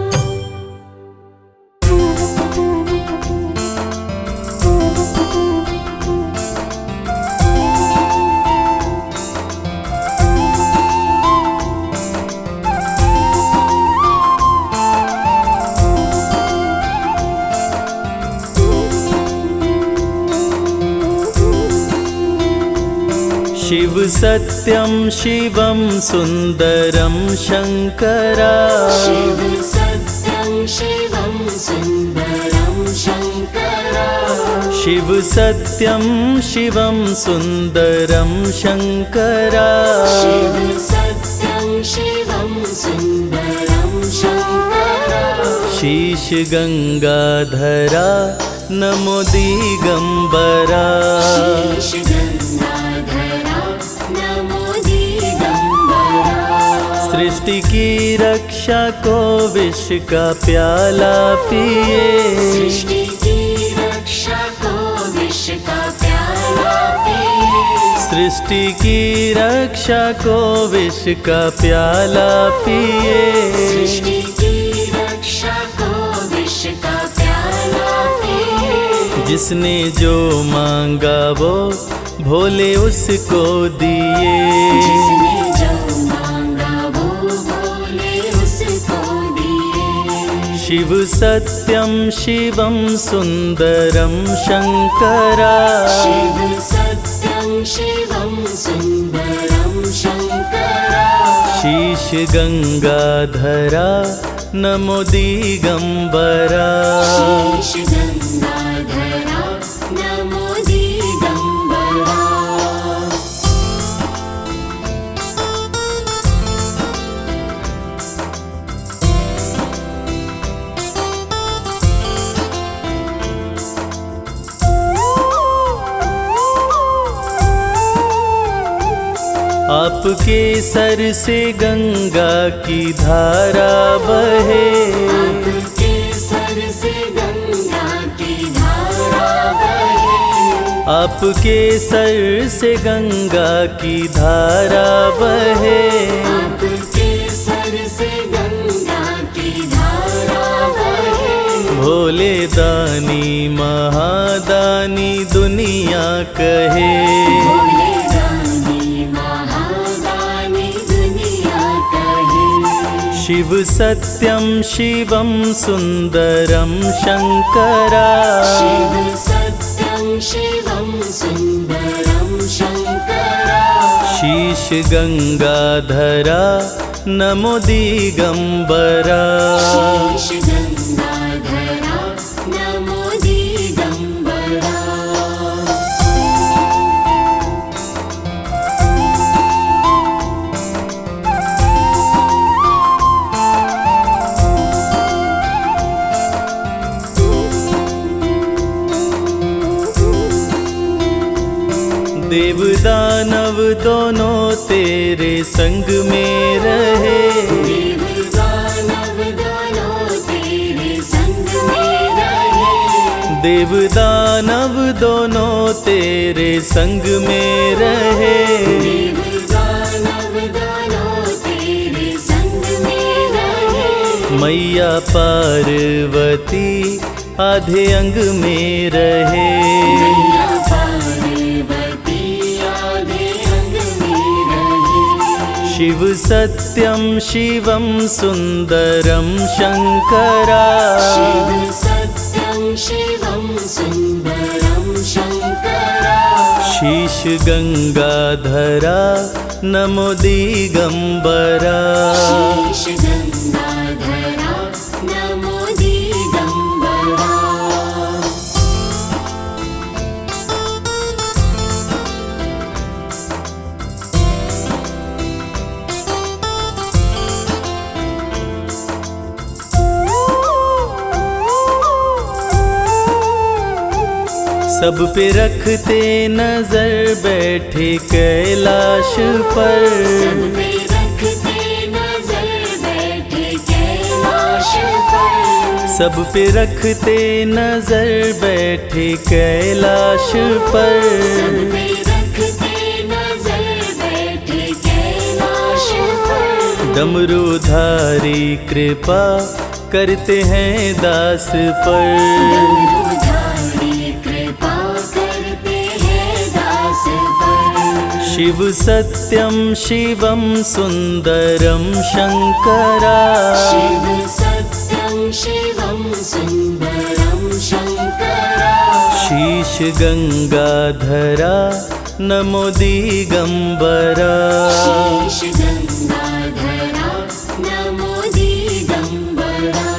शिव सत्यं शिवं सुंदरं शंकरा, शिव सत्यं शिवं सुंदरं शंकरा। शिव सत्यं शिवं सुंदरं शंकरा। शिव सत्यं शिवं सुंदरं शंकरा। शीश गंगाधरा नमो दिगंबरा, शीश गंगाधरा नमो दिगंबरा। सृष्टि की रक्षा को विष का प्याला पिए, सृष्टि की रक्षा को विष का प्याला पिए। सृष्टि की रक्षा को विष का प्याला पिए। सृष्टि की रक्षा को विष का प्याला पिए। जिसने जो मांगा वो भोले उसको दिए, जिसने जो मांगा वो भोले उसको दिए। शिव सत्यं शिवं सुंदरं शंकरा, शिव सत्यं शिवं सुंदरं शंकरा। शीश गंगाधरा नमो दिगंबरा। शीश गंगाधरा नमो दिगंबरा। आपके सर से गंगा की धारा बहे, आपके सर से गंगा की धारा बहे। आपके सर से गंगा की धारा बहे। आपके सर से गंगा की धारा बहे। भोले दानी महादानी दुनिया कहे। भोले दानी महादानी दुनिया कहे। शिव सत्यम शिवम सुंदरम शंकरा। शिव सत्यं शिवं सुन्दरं शङ्करा। शीश गंगाधरा नमो दिगंबरा। शीश गंगाधरा नमो दिगंबरा। देव दानव दोनों तेरे संग में रहे। देव दानव दोनों तेरे संग में रहे। देव दानव दोनों तेरे संग में रहे। देव दानव दोनों तेरे संग में रहे। मैया पार्वती आधे अंग में रहे। मैया पार्वती आधे अंग में रहे। शिव सत्यम शिवम सुंदरम शंकरा। शिव सत्यं शिवं सुन्दरं शङ्करा। शीश गंगाधरा नमो दिगंबरा। शीश गंगाधरा नमो दिगंबरा। सब पे रखते नजर बैठे कैलाश पर। सब पे रखते नजर बैठे कैलाश पर। सब पे रखते नजर बैठे कैलाश पर। सब पे रखते नजर बैठे कैलाश पर। डमरूधारी कृपा करते हैं दास पर। डमरूधारी कृपा करते हैं दास पर। शिव सत्यम शिवम सुंदरम शंकरा। शिव सत्यं शिवं सुन्दरं शङ्करा। शीश गंगाधरा नमो दिगंबरा। शीश गंगाधरा नमो दिगंबरा।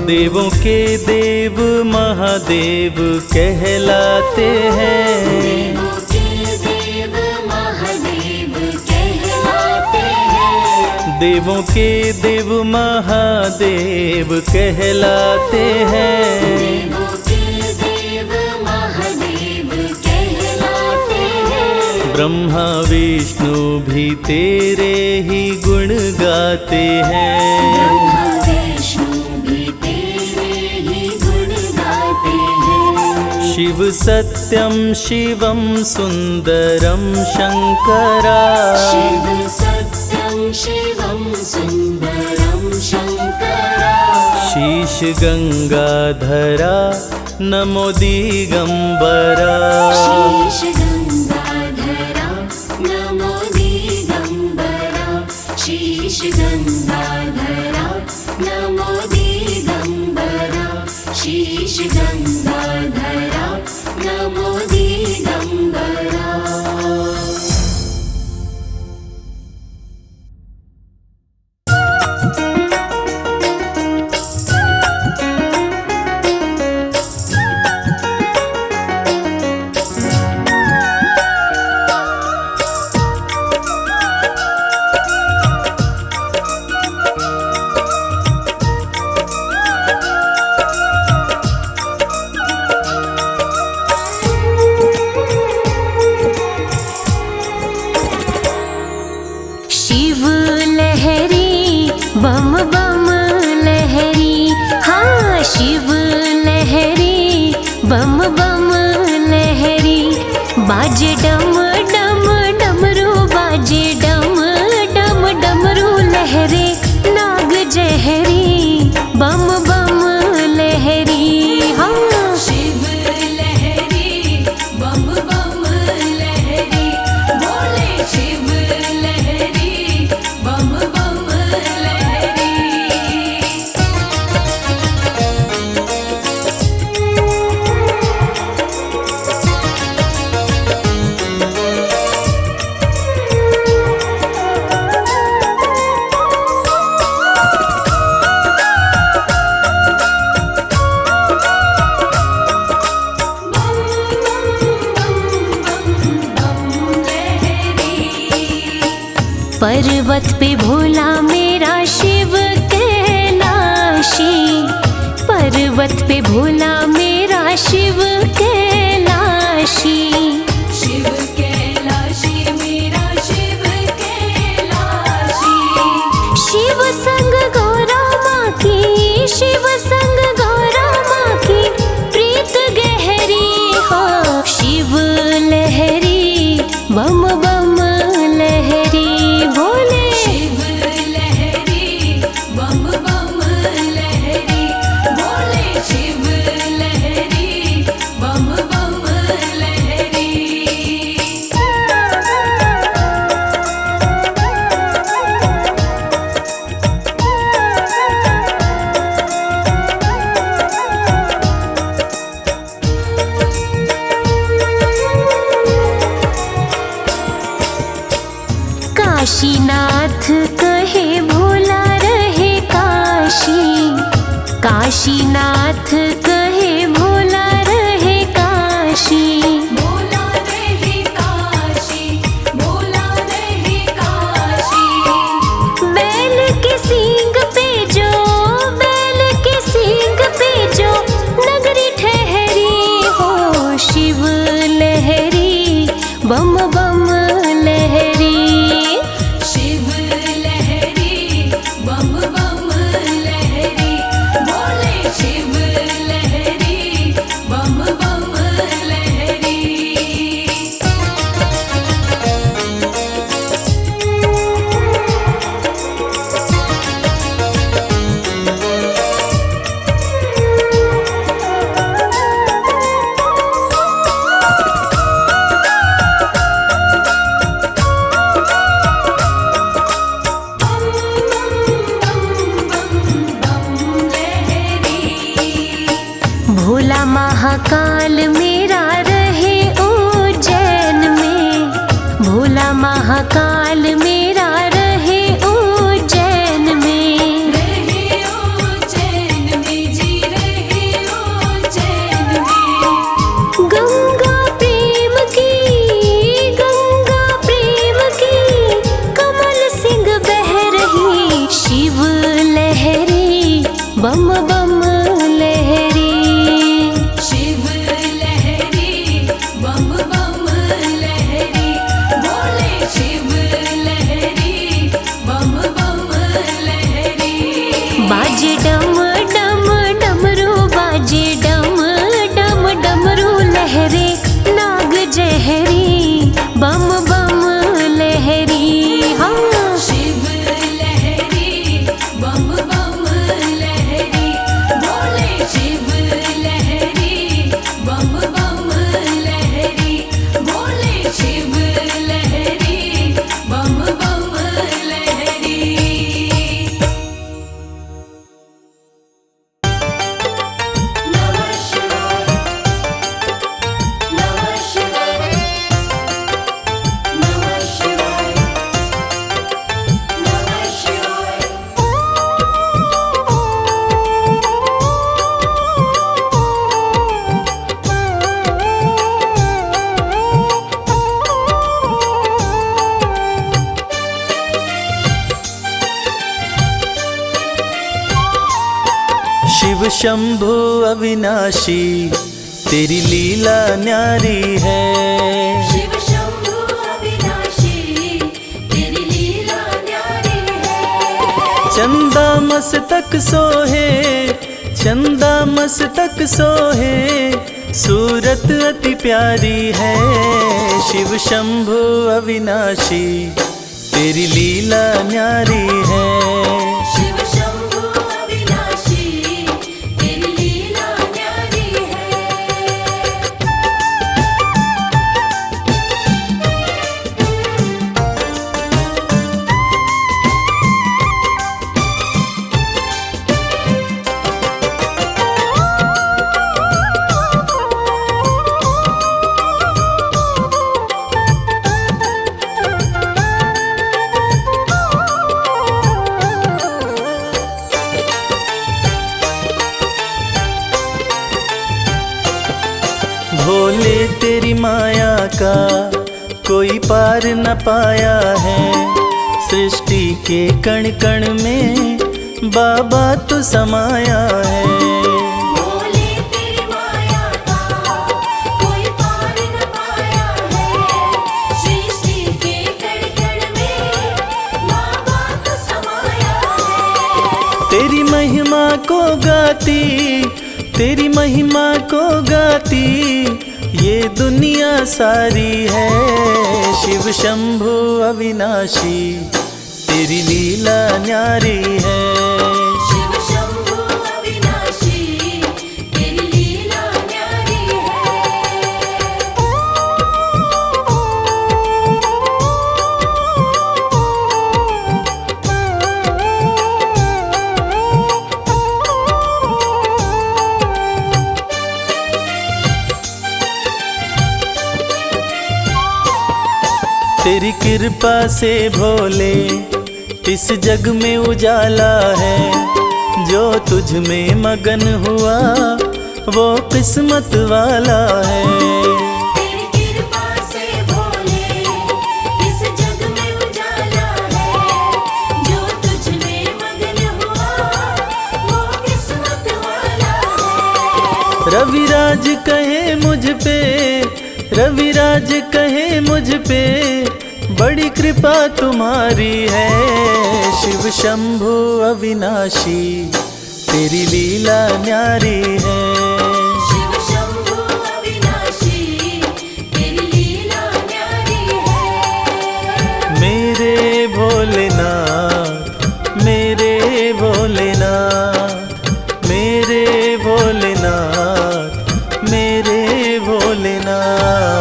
देवों के देव महादेव कहलाते हैं। देवों के देव महादेव कहलाते हैं। देवों के देव महादेव कहलाते हैं। देवों के देव महादेव कहलाते हैं। ब्रह्मा विष्णु भी तेरे ही गुण गाते हैं। ब्रह्मा विष्णु भी तेरे ही गुण गाते हैं। शिव सत्यम शिवम सुंदरम शंकरा। शिव सत्यं शिवं सुन्दरं शङ्करा। शीश गंगाधरा नमो दिगंबरा। शीश गंगाधरा नमो दिगंबरा। शीश गंगाधरा नमो दिगंबरा। शीश गंगाधरा नमो दिगंबरा। डम डम डमरू बाजे डम डम डमरू लहरे नाग जहरी बम बम लहरी। हाँ शिव लहरी बम बम लहरी, बोले शिव लहरी बम बम लहरी। पर्वत पे भोला मेरा शिव कैलाशी, पर्वत पे भोला मेरा शिव कैलाशी। शिव कैलाशी मेरा शिव कैलाशी, शिव संग गौरा माँ की, शिव संग गौरा माँ की प्रीत गहरी हो। शिव लहरी बम बम लहरी भोले। शिव लहरी बम बम लहरी, बोले शिव लहरी बम बम लहरी। काशीनाथ कहे भोला रहे काशी, काशीनाथ कहे भोला रहे काशी। भोला रहे काशी, भोला रहे काशी। बैल के सींग पे जो, बैल के सींग पे जो नगरी ठहरी हो। शिव लहरी बम बम लहरी। शिव लहरी बम बम लहरी, बोले शिव लहरी बम बम लहरी। भोला महाकाल मेरा रहे उज्जैन में, भोला महाकाल मेरा रहे उज्जैन में। रहे उज्जैन में जी, रहे उज्जैन में। गंगा प्रेम की, गंगा प्रेम की कमल सिंह बह रही। शिव लहरी बम बम लहरी। शिव लहरी बम बम लहरी, बोले शिव लहरी बम बम लहरी। बाजे डम डम डमरू बाजे डम डम डमरू लहरे नाग जहरी बम बम लहरी। हाँ शिव लहरी बम बम लहरी, बोले शिव लहरी बम बम लहरी, बोले शिव लहरी बम बम लहरी। नमः शिवाय, नमः शिवाय, नमः शिवाय, नमः शिवाय। शिव शंभु अविनाशी तेरी लीला न्यारी है। शिव शंभु अविनाशी तेरी लीला न्यारी है। चंदा मस्तक सोहे, चंदा मस्तक सोहे, सूरत अति प्यारी है। शिव शंभु अविनाशी तेरी लीला न्यारी है। शिव शंभु अविनाशी तेरी लीला न्यारी है। भोले तेरी माया का कोई पार न पाया है। सृष्टि के कण कण में बाबा तू समाया है। भोले तेरी माया का कोई पार न पाया है। सृष्टि के कण कण में बाबा तू समाया है। तेरी महिमा को गाती, तेरी महिमा को गाती ये दुनिया सारी है। शिव शंभु अविनाशी तेरी लीला न्यारी है। शिव शंभु अविनाशी तेरी लीला न्यारी तेरी कृपा से भोले इस जग में उजाला है। जो तुझ में मगन हुआ वो किस्मत वाला है। तेरी कृपा से भोले इस जग में उजाला है। जो तुझ में मगन हुआ वो किस्मत वाला है। रविराज कहे मुझ पे, रविराज कहे मुझ पे बड़ी कृपा तुम्हारी है। शिव शंभु अविनाशी तेरी लीला न्यारी है। शिव शंभु अविनाशी तेरी लीला न्यारी है। मेरे भोलेनाथ, मेरे भोलेनाथ, मेरे भोलेनाथ, मेरे भोलेनाथ।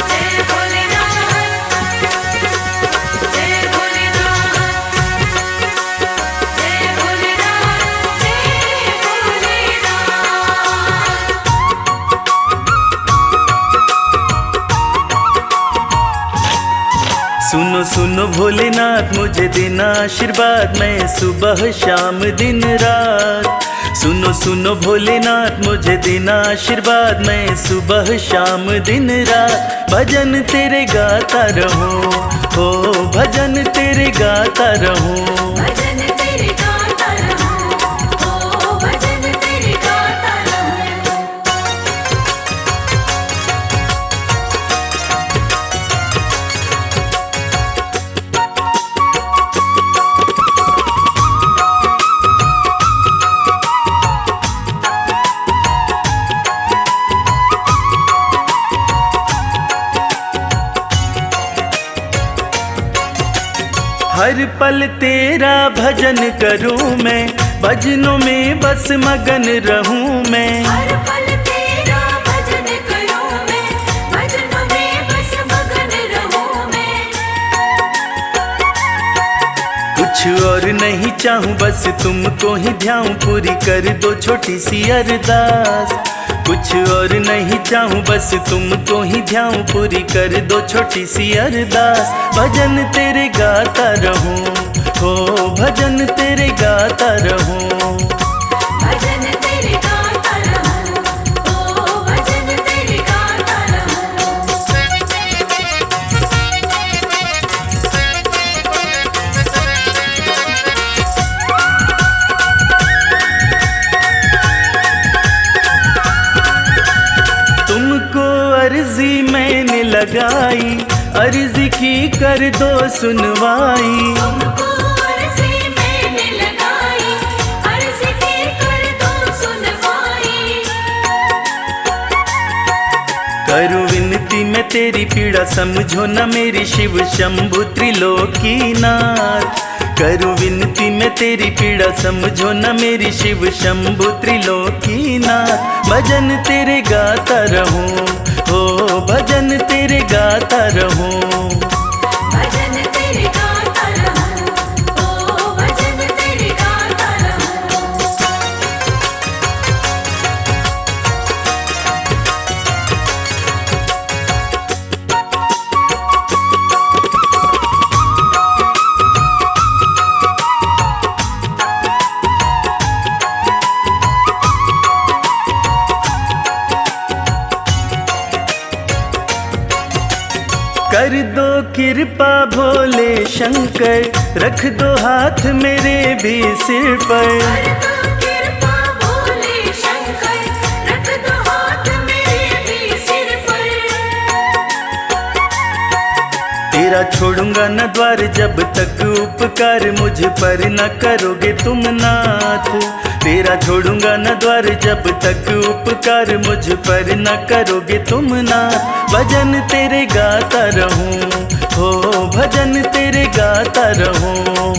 जय भोलेनाथ, जय भोलेनाथ, जय भोलेनाथ, जय भोलेनाथ। सुनो सुनो भोलेनाथ मुझे देना आशीर्वाद, मैं सुबह शाम दिन रात। सुनो सुनो भोलेनाथ मुझे देना आशीर्वाद, मैं सुबह शाम दिन रात भजन तेरे गाता रहूं। हो भजन तेरे गाता रहूं। भजन तेरे गाता रहूं। ओ भजन तेरे गाता रहूं। हर पल तेरा भजन करूं मैं, भजनों में बस मगन रहूं मैं। हर पल तेरा भजन करूं मैं, भजनों में बस मगन रहूं मैं। कुछ और नहीं चाहूं बस तुमको ही ध्याऊं, पूरी कर दो छोटी सी अरदास। कुछ और नहीं चाहूं बस तुमको ही ध्याऊं, पूरी कर दो छोटी सी अरदास। भजन तेरे गाता रहूं। हो भजन तेरे गाता रहूं। भजन तेरे गाता रहूं। ओ भजन तेरे गाता रहूं। तुमको अर्जी मैंने लगाई, अर्जी की कर दो सुनवाई। तुमको अर्जी मैंने लगाई, अर्जी की कर दो करूं विनती मैं तेरी पीड़ा, समझो न मेरी शिव शंभु त्रिलोकीनाथ। करूं विनती मैं तेरी पीड़ा, समझो न मेरी शिव शंभु त्रिलोकीनाथ। भजन तेरे गाता रहूं, हो भजन तेरे गाता रहूं। भजन तेरे गाता रहूं, ओ भजन तेरे गाता रहूं। कर दो कृपा भोले शंकर, रख दो हाथ मेरे भी सिर पर। कर दो कृपा भोले शंकर, रख दो हाथ मेरे भी सिर पर। तेरा छोड़ूंगा न द्वार जब तक उपकार मुझ पर न करोगे तुम नाथ। तेरा छोड़ूंगा न द्वार जब तक उपकार मुझ पर न करोगे तुम नाथ। भजन तेरे गाता रहूं, हो भजन तेरे गाता रहूं।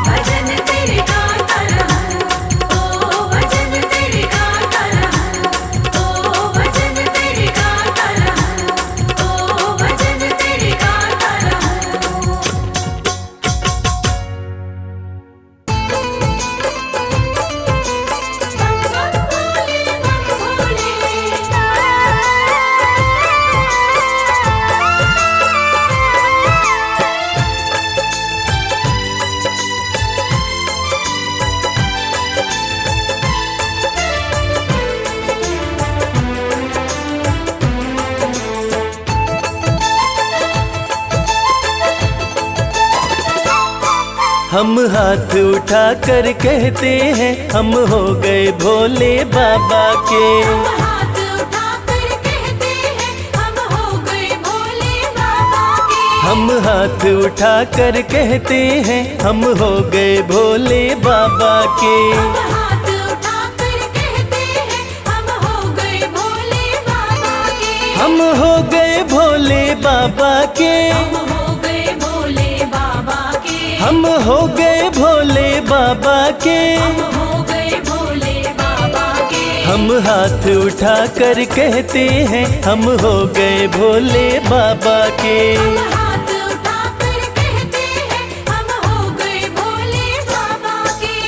भजन तेरे गाता रहूं, ओ भजन तेरे गाता रहूं। ओ भजन तेरे गाता रहूं, ओ भजन तेरे गाता रहूं। हम हाथ उठा कर कहते हैं हम हो गए भोले बाबा के। हम हाथ उठा कर कहते हैं हम हो गए भोले बाबा के। हम हाथ उठा कर कहते हैं हम हो गए भोले बाबा के। हम हाथ उठा कर कहते हैं हम हो गए भोले बाबा के। हम हो गए भोले बाबा के। हम हो गए भोले बाबा के। हम हो गए भोले बाबा के। हम हो गए भोले बाबा के। हम हाथ उठा कर कहते हैं हम हो गए भोले बाबा के। हम हाथ उठा कर कहते हैं हम हो गए भोले बाबा के।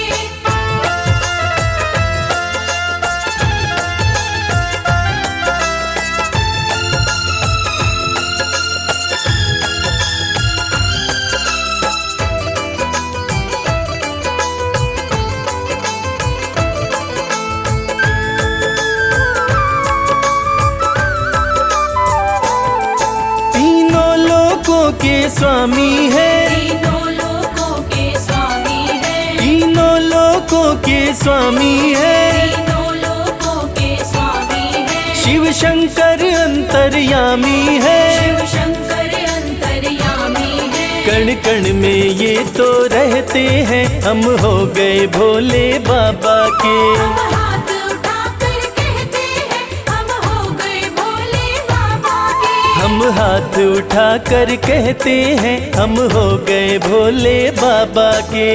तीनों लोकों के स्वामी है, तीनों लोकों के स्वामी है। तीनों लोकों के स्वामी है। तीनों लोकों के स्वामी है। शिव शंकर अंतर्यामी है। शिव शंकर अंतर्यामी है। कण कण में ये तो रहते हैं हम हो गए भोले बाबा के। हम हाथ उठा कर कहते हैं हम हो गए भोले बाबा के। हम हाथ उठा कर कहते हैं हम हो गए भोले बाबा के।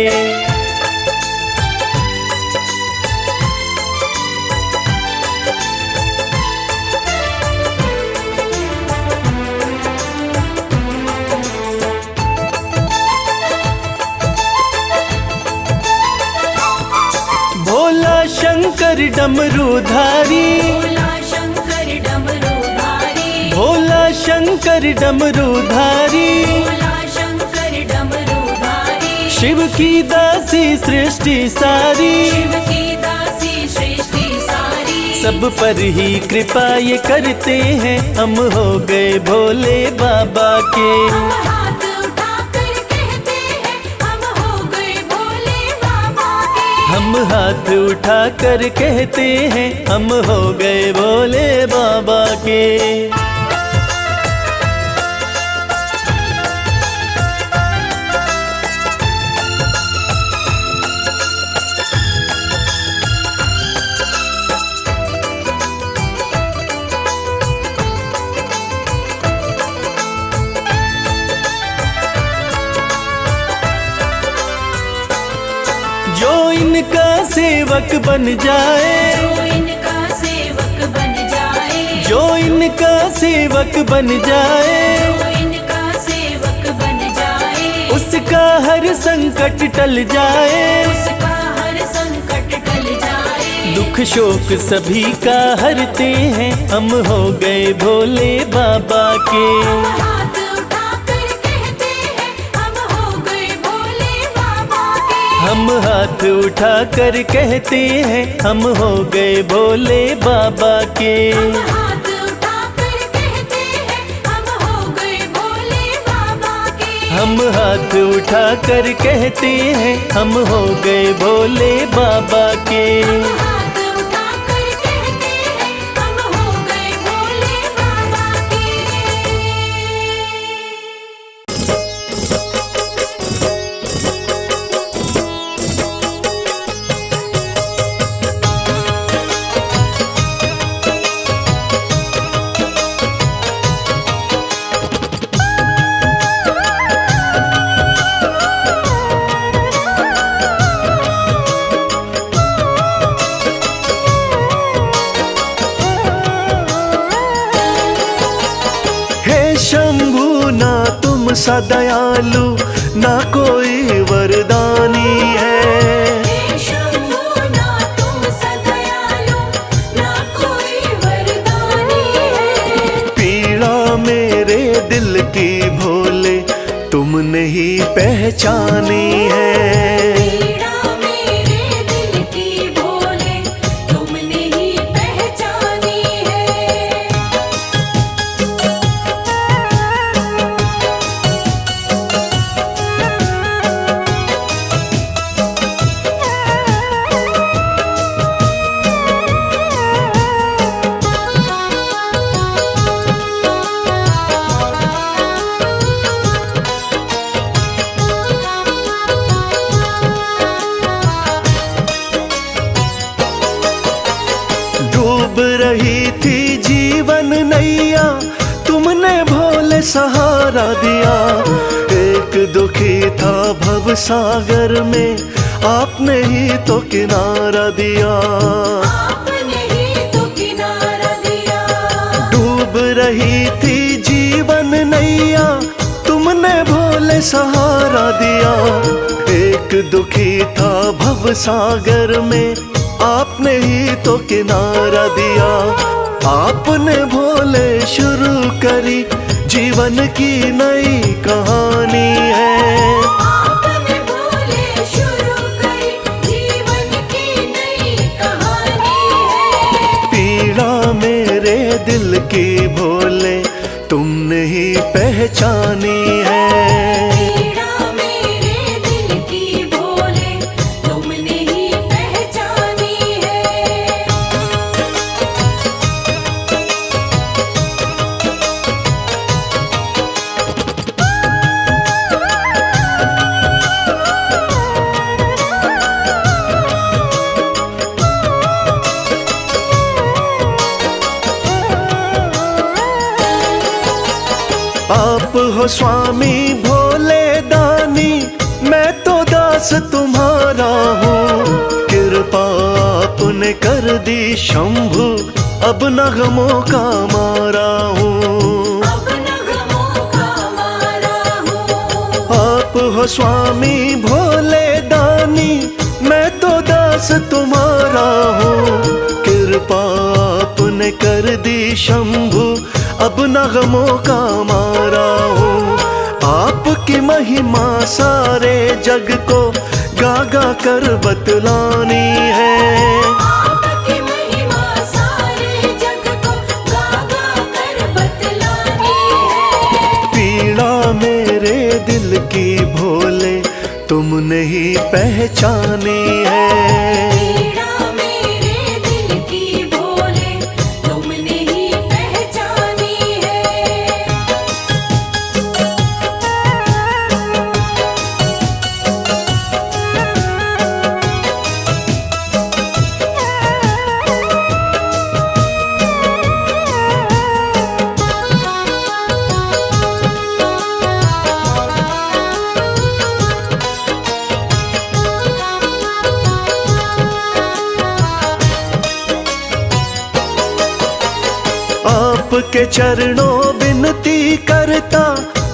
भोला शंकर डमरूधारी, भोला शंकर डमरूधारी। भोला शंकर डमरूधारी। भोला शंकर डमरूधारी। शिव की दासी सृष्टि सारी, शिव की दासी सृष्टि सारी। सब पर ही कृपा ये करते हैं हम हो गए भोले बाबा के। हम हाथ उठा कर कहते हैं हम हो गए भोले बाबा के। हम हाथ उठा कर कहते हैं हम हो गए भोले बाबा के। इनका सेवक बन जाए, जो इनका सेवक बन जाए, जो इनका सेवक बन जाए, जो इनका सेवक बन जाए, उसका हर संकट टल जाए, उसका हर संकट टल जाए। दुख शोक सभी का हरते हैं, हम हो गए भोले बाबा के। हाथ उठाकर कहते हैं हम हो गए भोले बाबा के। हम हाथ उठाकर कहते हैं, हम हो गए भोले बाबा के। हाथ उठाकर कहते हैं हम हो गए भोले बाबा के। हम हाथ उठाकर कहते हैं, हम हो गए भोले बाबा के। हाथ उठाकर कहते हैं हम हो गए भोले बाबा के। हे शंभु ना तुम सा दयालु, ना कोई वरदानी है। हे शंभु ना तुम सा दयालु, ना कोई वरदानी है। पीड़ा मेरे दिल की भोले तुमने ही पहचानी है। पीड़ा मेरे दिल की भोले तुमने ही पहचानी है। डूब रही थी जीवन नैया, तुमने भोले सहारा दिया। एक दुखी था भव सागर में, आपने ही तो किनारा दिया। आपने ही तो किनारा दिया। डूब रही थी जीवन नैया, तुमने भोले सहारा दिया। एक दुखी था भव सागर में, आपने ही तो किनारा दिया। आपने भोले शुरू करी जीवन की नई कहानी है। आपने भोले शुरू करी जीवन की नई कहानी है। पीड़ा मेरे दिल की भोले तुमने ही पहचानी है। पीड़ा मेरे दिल की भोले तुमने ही पहचानी है। आप हो स्वामी भोले दानी, मैं तो दास तुम्हारा हूँ। कृपा आपने कर दी शंभु, अब नगमों का मारा हूँ। अब नगमों का मारा हूँ। आप हो स्वामी भोले दानी, मैं तो दास तुम्हारा हूँ। कृपा आपने कर दी शंभु, अब नगमों का मारा हूँ। आपकी महिमा सारे जग को गा गा कर बतलानी है। आपकी महिमा सारे जग को गा गा कर बतलानी है। पीड़ा मेरे दिल की भोले तुमने ही पहचानी है। पीड़ा मेरे दिल की भोले तुमने ही पहचानी है। आपके चरणों विनती करता,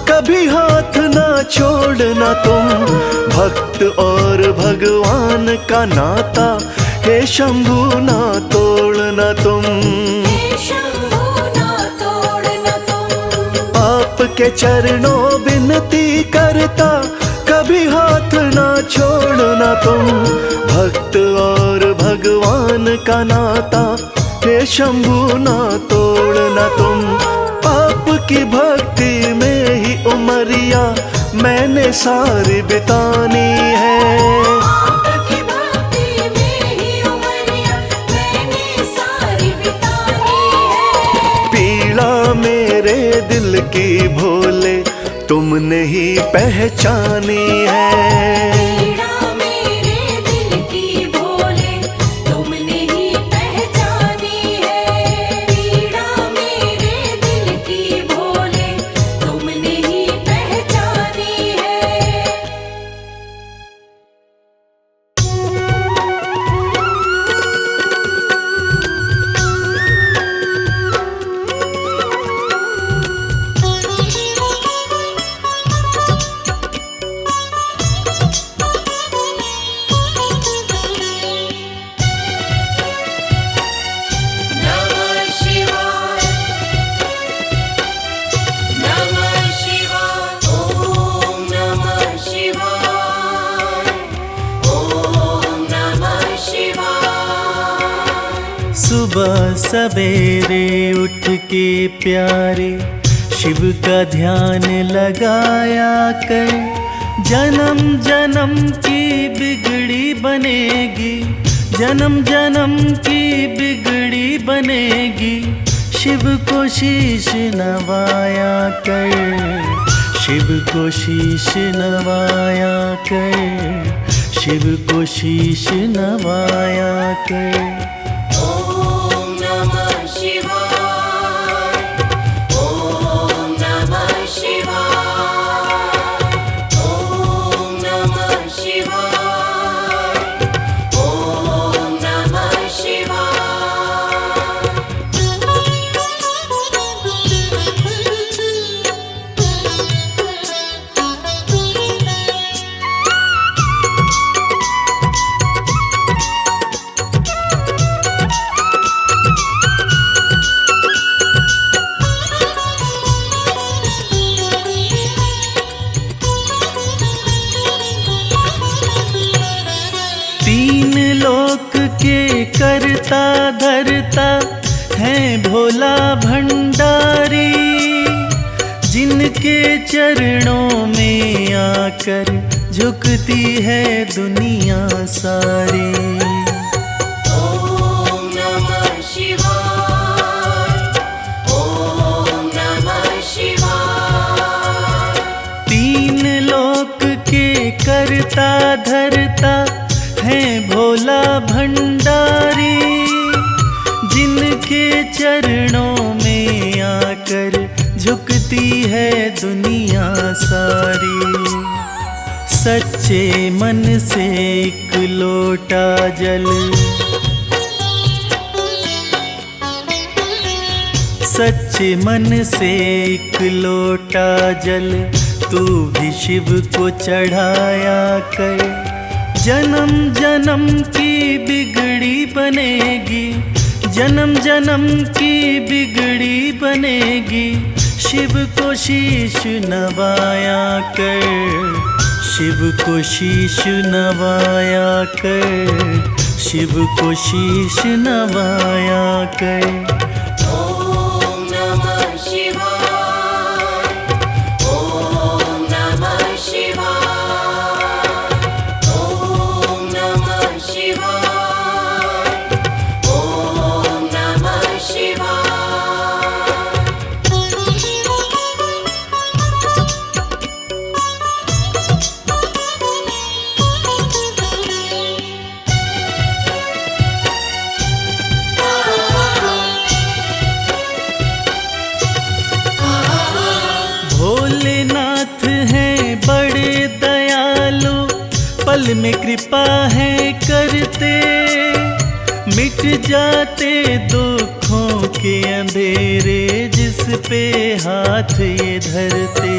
कभी हाथ ना छोड़ना तुम। भक्त और भगवान का नाता, हे शंभू ना तोड़ना तुम। हे शंभू ना तोड़ना तुम। आपके चरणों विनती करता, कभी हाथ ना छोड़ना तुम। भक्त और भगवान का नाता, हे शंभू ना तोड़ना तुम। आपकी भक्ति में ही उमरिया मैंने सारी बितानी है। आपकी भक्ति में ही उमरिया मैंने सारी बितानी है। पीड़ा मेरे दिल की भोले तुमने ही पहचानी है। पीड़ा मेरे दिल की भोले तुमने ही पहचानी है। पीड़ा मेरे दिल की भोले तुमने ही पहचानी है। नमः शिवाय नमः शिवाय ओम नमः शिवाय ओम नमः शिवाय। सुबह सवेरे उठ के प्यारे शिव का ध्यान लगाया कर। जन्म जन्म की बिगड़ी बनेगी, जन्म जन्म की बिगड़ी बनेगी। शिव को शीश नवाया कर, शिव को शीश नवाया कर, शिव को शीश नवाया कर। ओम नमः शिवाय ओम नमः शिवाय ओम नमः शिवाय ओम नमः शिवाय। तीन लोक के करता धरता है भोला भंडारी। जिनके चरणों में आकर झुकती है दुनिया सारी। ओम नमः शिवाय ओम नमः शिवाय। तीन लोक के करता धरता है भोला भंडारी। जिनके चरणों में आकर झुकती है दुनिया सारी। सच्चे मन से एक लोटा जल, सच्चे मन से एक लोटा जल तू भी शिव को चढ़ाया कर। जन्म जन्म की बिगड़ी बनेगी, जन्म जन्म की बिगड़ी बनेगी। शिव को शीश नवाया कर, शिव को शीश नवाया कर, शिव को शीश नवाया कर। ओम नमः शिवाय ओम नमः शिवाय ओम नमः शिवाय ओम नमः शिवाय। भोलेनाथ हैं बड़े दयालु, पल में कृपा है करते। मिट जाते दुखों के अंधेरे जिस पे हाथ ये धरते।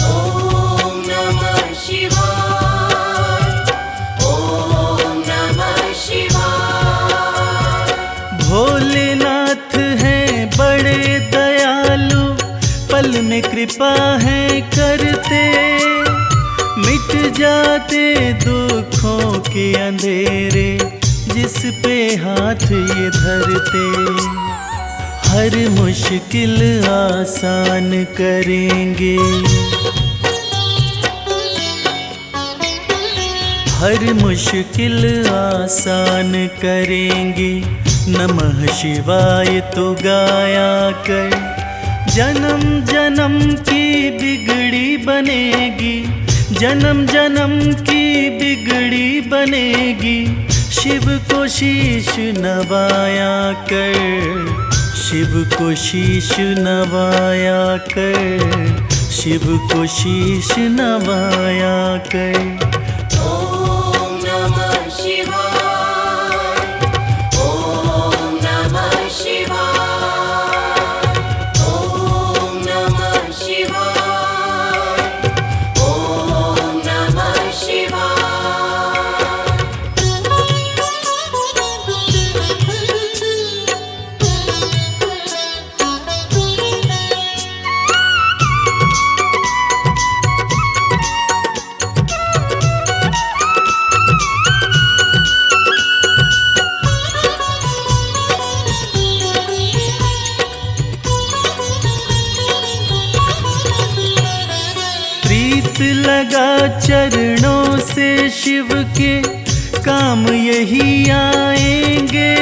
ॐ नमः शिवाय, ॐ नमः शिवाय। भोलेनाथ हैं बड़े दयालु, पल में कृपा है करते, मिट जाते दुखों के अंधेरे जिस पे हाथ ये धरते। हर मुश्किल आसान करेंगे, हर मुश्किल आसान करेंगे, नमः शिवाय तो गाया कर। जन्म जन्म की बिगड़ी बनेगी, जन्म जन्म की बिगड़ी बनेगी, शिव को शीश नवाया कर, शिव को शीश नवाया कर, शिव को शीश नवाया कर। ॐ नमः शिवाय, ॐ नमः शिवाय, ॐ नमः शिवाय, ॐ नमः शिवाय। प्रीत लगा चरणों से शिव के, काम यही आएंगे,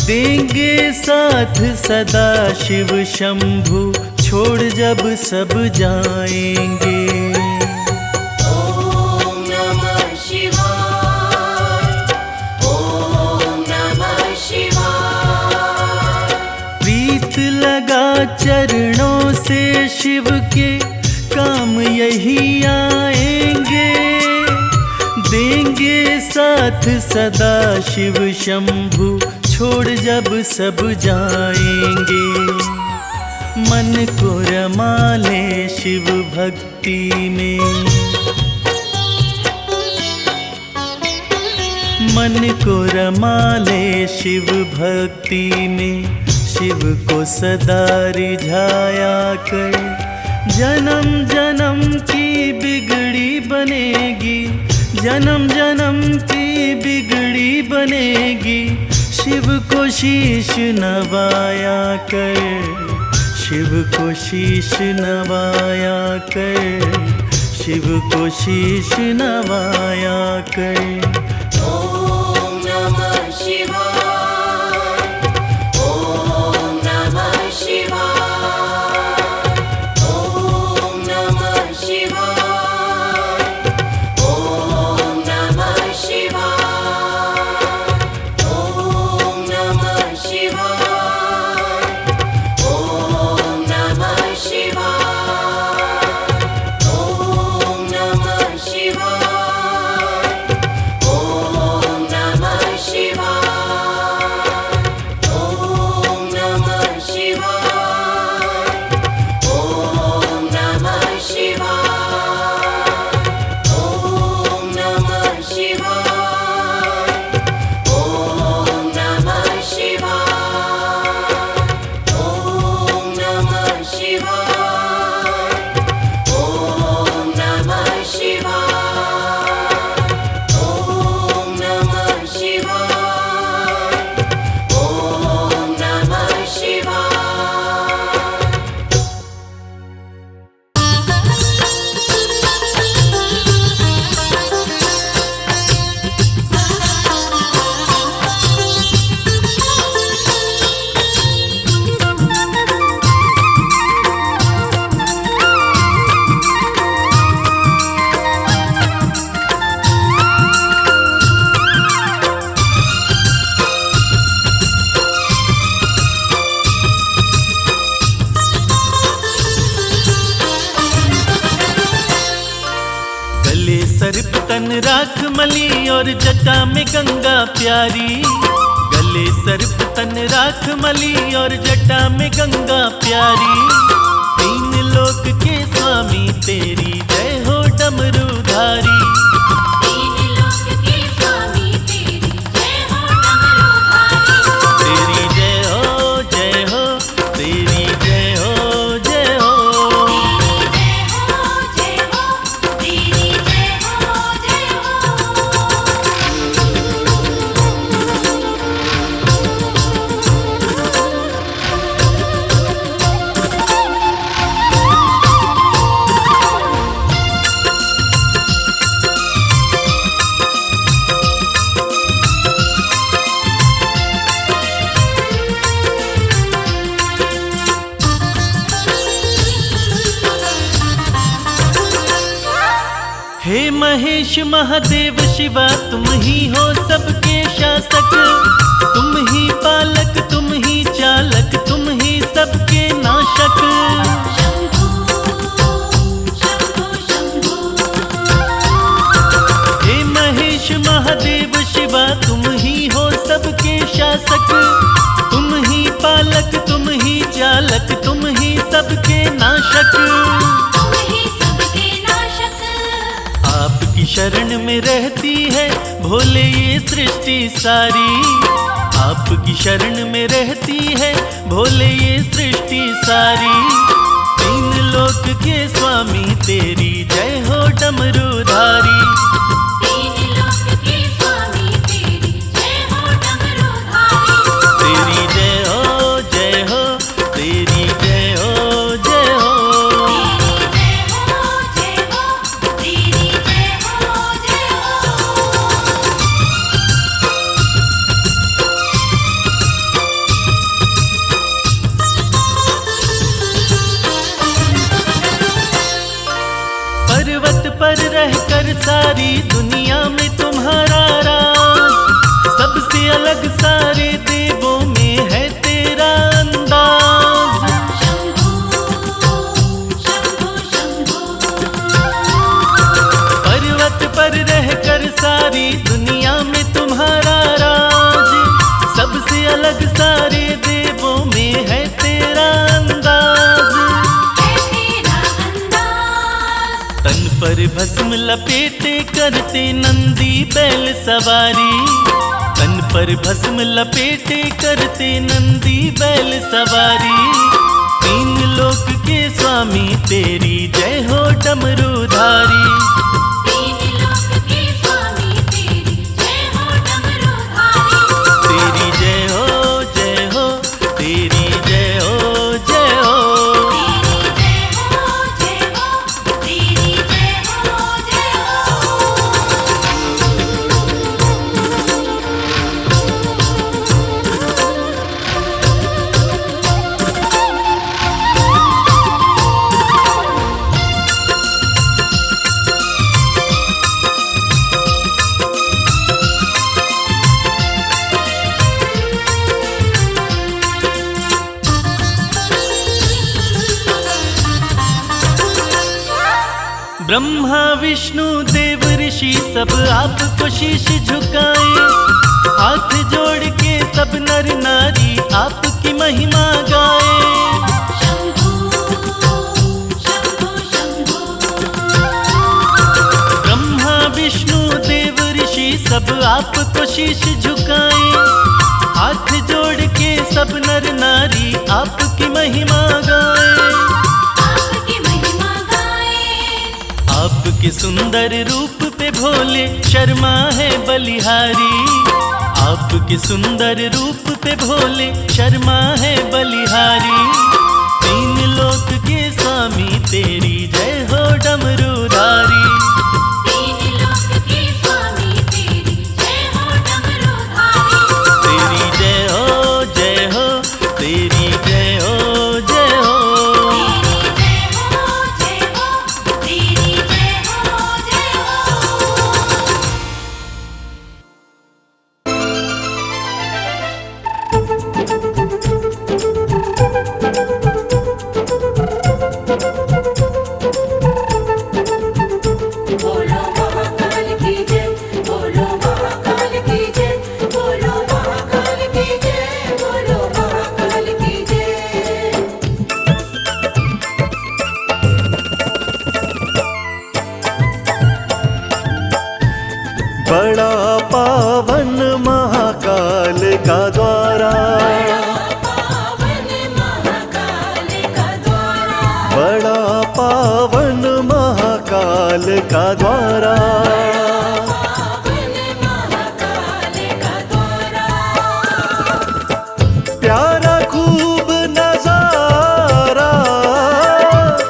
देंगे साथ सदा शिव शंभु, छोड़ जब सब जाएंगे। ॐ नमः शिवाय, ॐ नमः शिवाय। प्रीत लगा चरणों से शिव के, काम यही आएंगे, देंगे साथ सदा शिव शंभु, छोड़ जब सब जाएंगे। मन को रमा ले शिव भक्ति में, मन को रमा ले शिव भक्ति में, शिव को सदा रिझाया कर। जन्म जन्म की बिगड़ी बनेगी, जन्म जन्म की बिगड़ी बनेगी, शिव को शीश नवाया कर, शिव को शीश नवाया कर, शिव को शीश नवाया कर। ॐ नमः शिवाय, ॐ नमः शिवाय, ॐ नमः शिवाय, ॐ नमः शिवाय, ॐ नमः शिवाय, ॐ नमः शिवाय, ॐ नमः शिवाय, ॐ नमः शिवाय, ॐ नमः शिवाय, ॐ नमः शिवाय, ॐ नमः शिवाय, ॐ नमः शिवाय, ॐ नमः शिवाय, ॐ नमः शिवाय, ॐ नमः शिवाय, ॐ नमः सर्प तन राख मली और जटा में गंगा प्यारी, गले बोले सर्प तन राख मली और जटा में गंगा प्यारी। तीन लोक के स्वामी तेरी जय हो डमरूधारी। तीन लोक के स्वामी तेरी जय हो डमरूधारी। तेरी जय हो जय हो, तेरी जय हो जय हो। तेरी जय हो तेरी जय हो जय हो। हे महेश महादेव शिवा तुम ही हो सबके शासक। तुम ही पालक तुम ही चालक तुम ही सबके नाशक। शंभो शंभो शंभो। हे महेश महादेव शिवा तुम ही हो सबके शासक। तुम ही पालक तुम ही चालक तुम ही सबके नाशक। तुम ही सबके नाशक। आपकी शरण में रहती है भोले ये सृष्टि सारी। आपकी शरण में रहती है भोले ये सृष्टि सारी। तीन लोक के स्वामी तेरी जय हो डमरूधारी। तीन लोक के स्वामी तेरी जय हो डमरूधारी। तेरी जय हो जय हो, तेरी जय हो जय हो। तेरी जय हो तेरी जय हो जय हो। पर्वत पर रहकर सारी दुनिया में तुम्हारा राज। सबसे अलग सारे देवों में है तेरा अंदाज। शंभो शंभो शंभो। पर्वत पर रहकर सारी दुनिया में तुम्हारा राज। सबसे अलग सारे देवों में है तेरा अंदाज। है तेरा अंदाज। तन पर भस्म लपेटे करते नंदी बैल सवारी। तन पर भस्म लपेटे करते नंदी बैल सवारी। तीन लोक के स्वामी तेरी जय हो डमरूधारी। तीन लोक के स्वामी तेरी जय हो डमरूधारी। तेरी जय हो जय हो, तेरी जय हो जय हो। तेरी जय हो तेरी जय हो जय हो। ब्रह्मा विष्णु देव ऋषि सब आपको शीश झुकाए। हाथ जोड़ के सब नर नारी आपकी महिमा गाए। शंभो शंभो शंभो। ब्रह्मा विष्णु देव ऋषि सब आपको शीश झुकाए। हाथ जोड़ के सब नर नारी आपकी महिमा गाए। आपकी महिमा गाए। आपके सुंदर रूप पे भोले शर्मा है बलिहारी। आपके सुंदर रूप पे भोले शर्मा है बलिहारी। तीन लोक के स्वामी तेरी जय हो डमरूधारी। तीन लोक के स्वामी तेरी जय हो डमरूधारी। तेरी जय हो जय हो, तेरी जय हो जय हो। तेरी जय हो तेरी जय हो जय हो। बोलो महाकाल की जय। बोलो महाकाल की जय। बोलो महाकाल की महाकाल का द्वारा। पावन महाकाल का द्वारा। प्यारा खूब नजारा,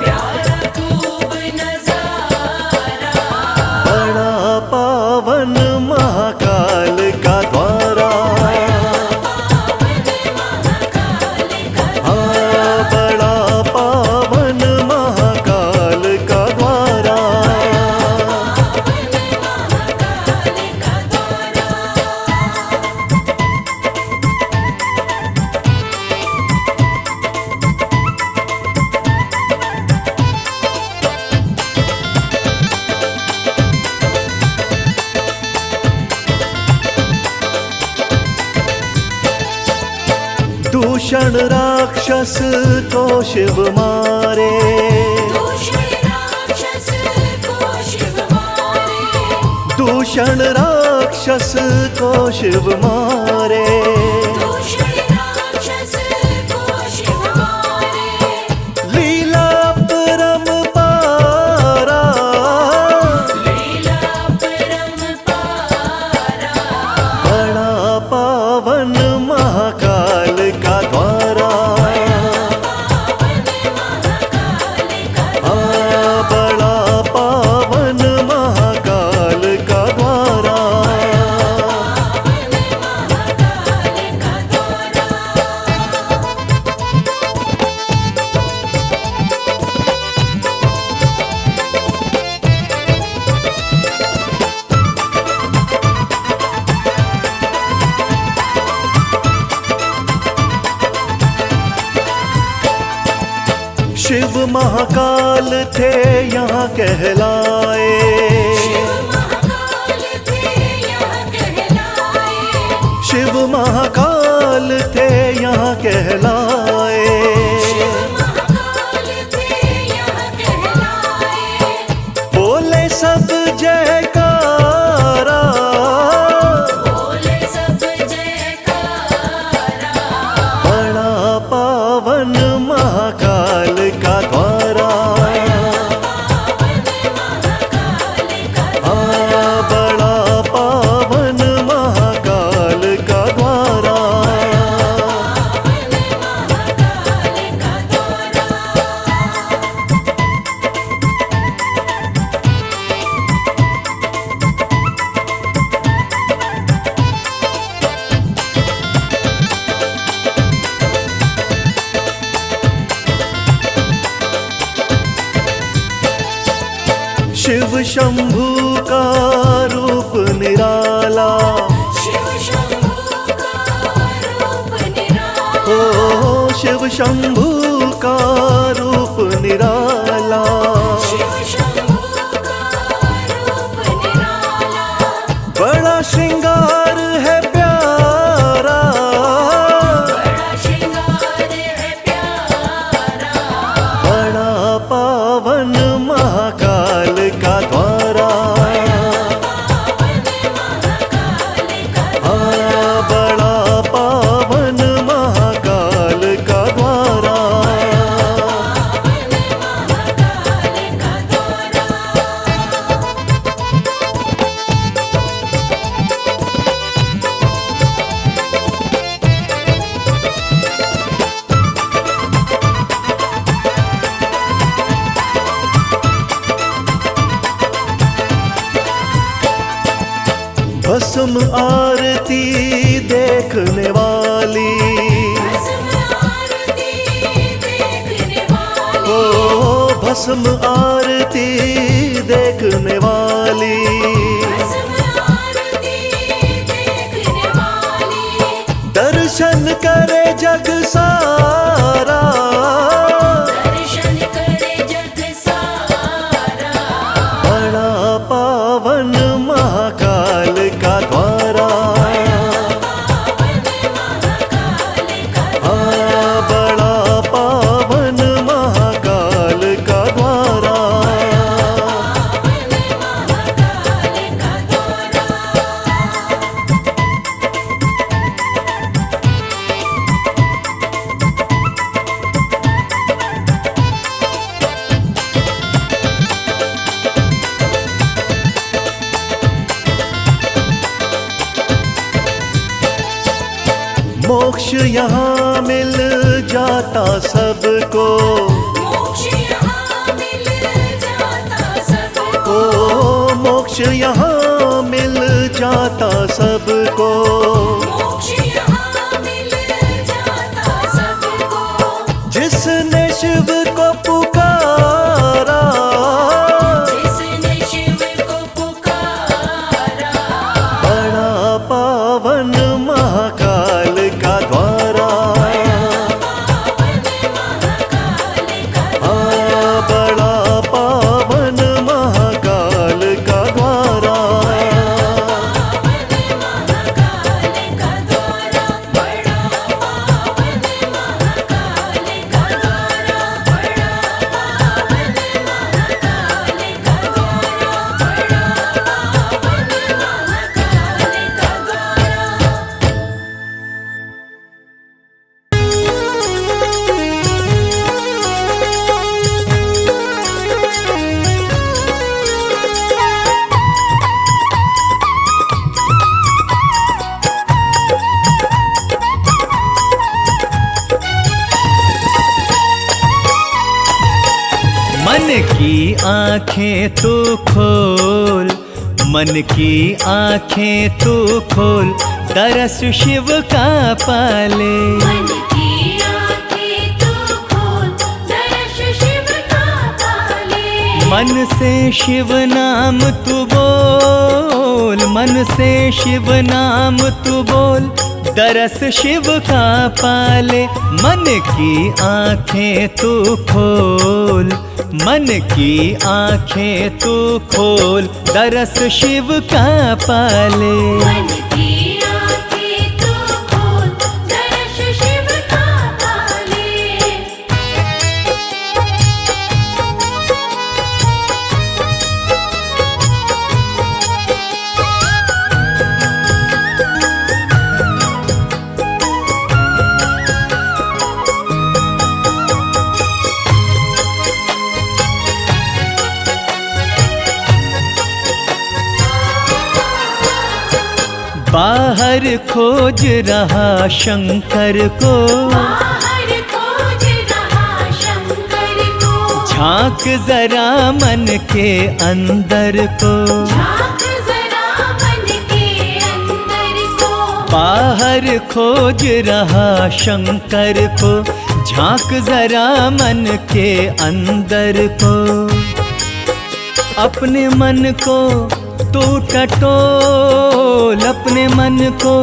प्यारा खूब नजारा। बड़ा पावन महाकाल का द्वारा। पावन महाकाल का हाँ, बड़ा पावन महाकाल का द्वारा। पावन महाकाल का द्वारा। दूषण राक्षस को शिव मारे, दूषण राक्षस को शिव मारे। दूषण राक्षस को शिव मारे। दूषण राक्षस को शिव मारे। लीला परम्पारा, लीला परम्पारा। बड़ा पावन महाकाल का द्वारा। पावन महाकाल का हाँ, बड़ा पावन महाकाल का द्वारा। पावन महाकाल का द्वारा। शिव महाकाल थे यहाँ कहलाए, शिव महाकाल थे यहाँ कहलाए। शिव महाकाल थे यहाँ कहलाए। शिव महाकाल थे यहाँ कहलाए। बोले सब जयकारा, बोले सब जयकारा। बड़ा पावन महाकाल का द्वारा। पावन महाकाल का हाँ, बड़ा पावन महाकाल का द्वारा। पावन महाकाल का द्वारा। शिव शंभू का रूप निराला, शिव शंभू का रूप निराला। ओ शिव शंभू का रूप निराला। शिव शंभू का रूप निराला। बड़ा श्रृंगार है प्यारा, बड़ा श्रृंगार है प्यारा। बड़ा पावन महाकाल का द्वारा। पावन महाकाल का हाँ, बड़ा पावन महाकाल का द्वारा। पावन महाकाल का द्वारा। भस्म आरती देखने वाली, भस्म आरती देखने वाली। ओ भस्म आरती देखने वाली। भस्म आरती देखने वाली। दर्शन करे जग सारा, दर्शन करे जग सारा। बड़ा पावन महाकाल का द्वारा। पावन महाकाल का हाँ, बड़ा पावन महाकाल का द्वारा। पावन महाकाल का द्वारा। मोक्ष यहाँ मिल जाता सबको, मोक्ष यहाँ मिल जाता सबको, ओ मोक्ष यहाँ मिल जाता सबको। मोक्ष यहाँ मिल जाता सबको। जिसने शिव को पुकारा, जिसने शिव को पुकारा, बड़ा पावन महाकाल का द्वारा, बड़ा पावन महाकाल का द्वारा। मन की आंखें तू खोल, मन की आंखें तू खोल, दरस शिव का पाले। मन की आँखें तू खोल, दर्श शिव का पाले। मन से शिव नाम तू बोल, मन से शिव नाम तू बोल, दरस शिव का पाले। मन की आंखें तू खोल, मन की आंखें तू खोल, दरस शिव का पाले। मन की आँखें तू खोल, दर्श शिव का पाले। बाहर खोज रहा शंकर को, बाहर खोज रहा शंकर को, झांक जरा मन के अंदर को। झांक जरा मन के अंदर को। बाहर खोज रहा शंकर को, झांक जरा मन के अंदर को। अपने मन को तू टटोल, अपने मन को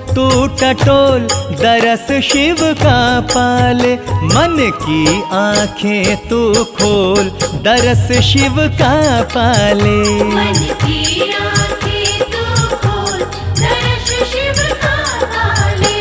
तू टटोल, दरस शिव का पाले। मन की आंखें तू खोल, दरस शिव का पाले। मन की आँखें तू खोल, दर्श शिव का पाले।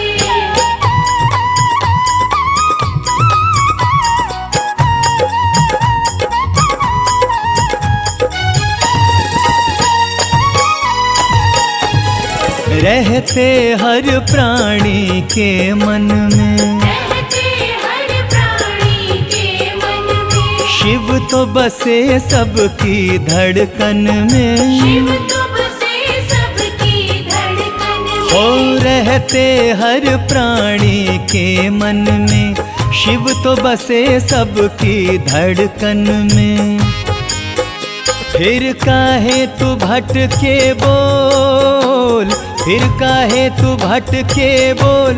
रहते हर प्राणी के मन में, रहते हर प्राणी के मन में, शिव तो बसे सबकी धड़कन में। शिव तो बसे सबकी धड़कन में। हो रहते हर प्राणी के मन में, शिव तो बसे सबकी धड़कन में। फिर काहे तू भटके बोल, फिर काहे तू भटके बोल,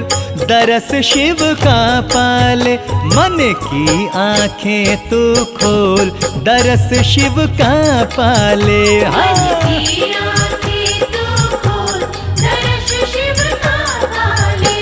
दरस शिव का पाले। मन की आंखें तू खोल, दरस शिव का पाले। मन की आँखें तू खोल, दर्श शिव का पाले।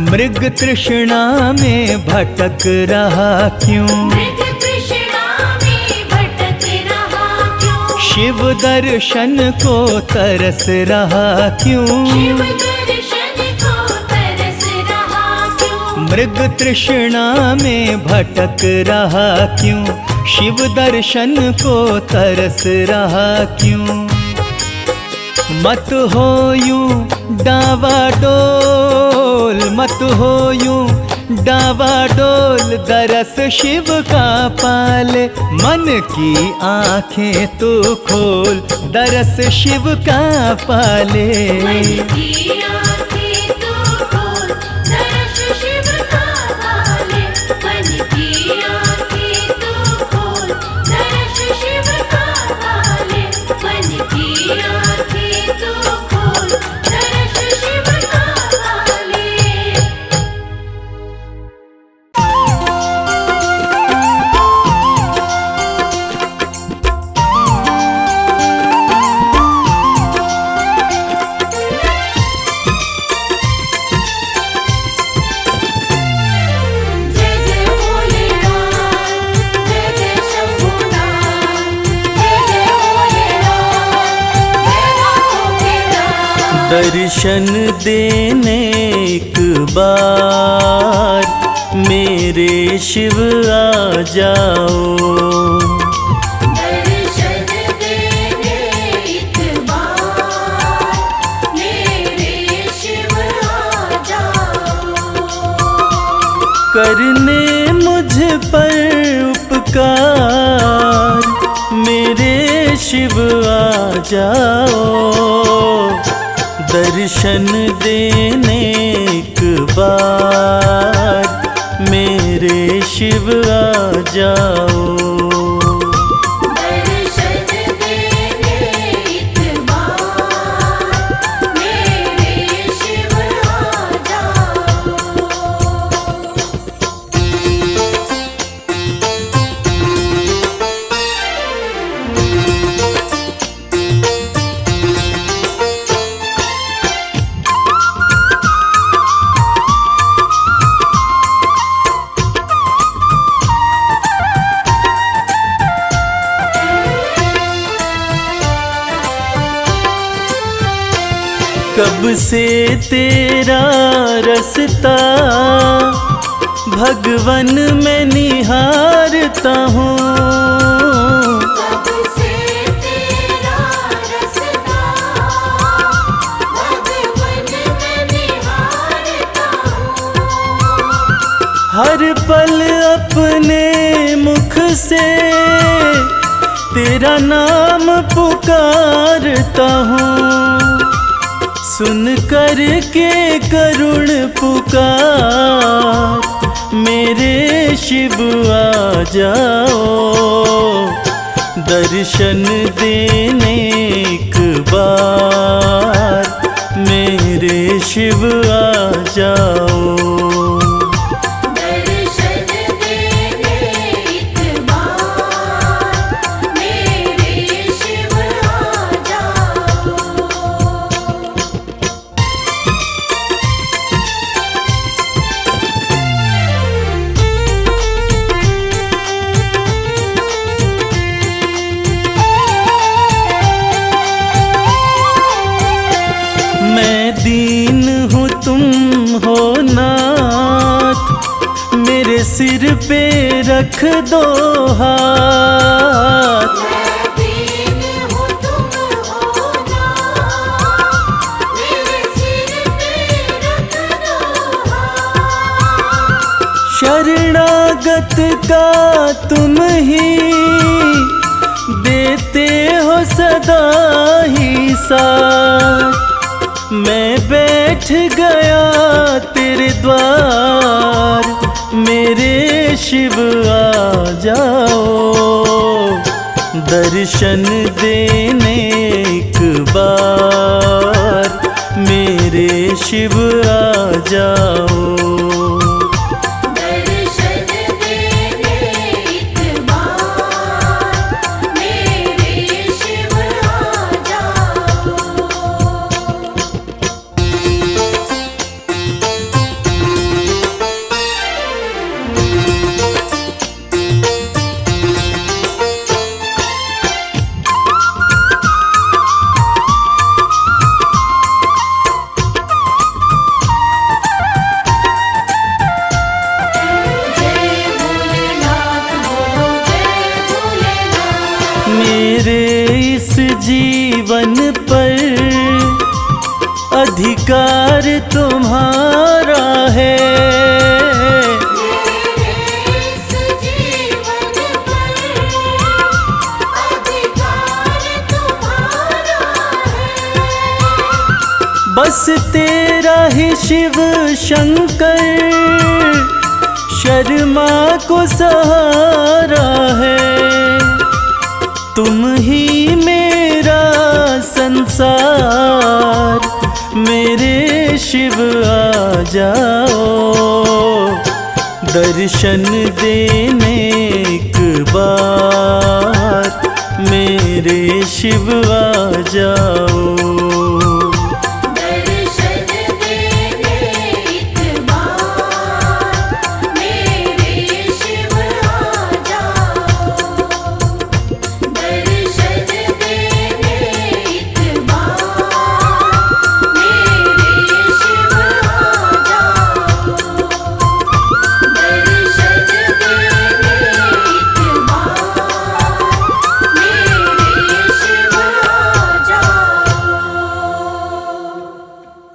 मृग तृष्णा में भटक रहा क्यों, मृग तृष्णा में भटक रहा क्यों, शिव दर्शन को तरस रहा क्यों। शिव दर्शन को तरस रहा क्यों, मृग तृष्णा में भटक रहा क्यों, शिव दर्शन को तरस रहा क्यों। मत हो यूं डावाडोल, मत हो यूं डावाडोल, दरस शिव का पाले। मन की आंखें तू खोल, दरस शिव का पाले। मन की आँखें तो खोल, दरस शिव का पाले। मन की आँखें तो खोल, दरस शिव का पाले। मन की आँखें तो खोल, दरस शिव का पाले। जय जय भोलेनाथ, जय जय शंभुनाथ, जय जय भोलेनाथ, जय नाथों के नाथ। दर्शन देने एक बार मेरे शिव आ जाओ। दर्शन देने एक बार मेरे शिव आ जाओ। करने मुझ पर उपकार मेरे शिव आ जाओ। दर्शन देने एक बार मेरे शिव आ जाओ। दर्शन देने एक बार मेरे शिव आ जाओ। कब से तेरा रास्ता भगवन मैं निहारता हूँ। कब से तेरा रास्ता भगवन मैं निहारता हूँ। हर पल अपने मुख से तेरा नाम पुकारता हूँ। सुन कर के करुण पुकार मेरे शिव आ जाओ। दर्शन देने एक बार मेरे शिव आ जाओ। दर्शन देने एक बार मेरे शिव आ जाओ। मैं दीन हूँ तुम हो नाथ, मेरे सिर पे रख दो हाथ। मैं दीन हूँ तुम हो नाथ, मेरे सिर पे रख दो हाथ। शरणागत का तुम ही देते हो सदा ही साथ। मैं बैठ गया तेरे द्वार मेरे शिव आ जाओ। दर्शन देने एक बार मेरे शिव आ जाओ। दर्शन देने एक बार मेरे शिव आ जाओ। अधिकार तुम्हारा है। इस जीवन पर अधिकार तुम्हारा है। बस तेरा ही शिव शंकर शर्मा को सहारा है। तुम ही मेरा संसार, मेरे शिव आ जाओ, दर्शन देने एक बार मेरे शिव आ जाओ।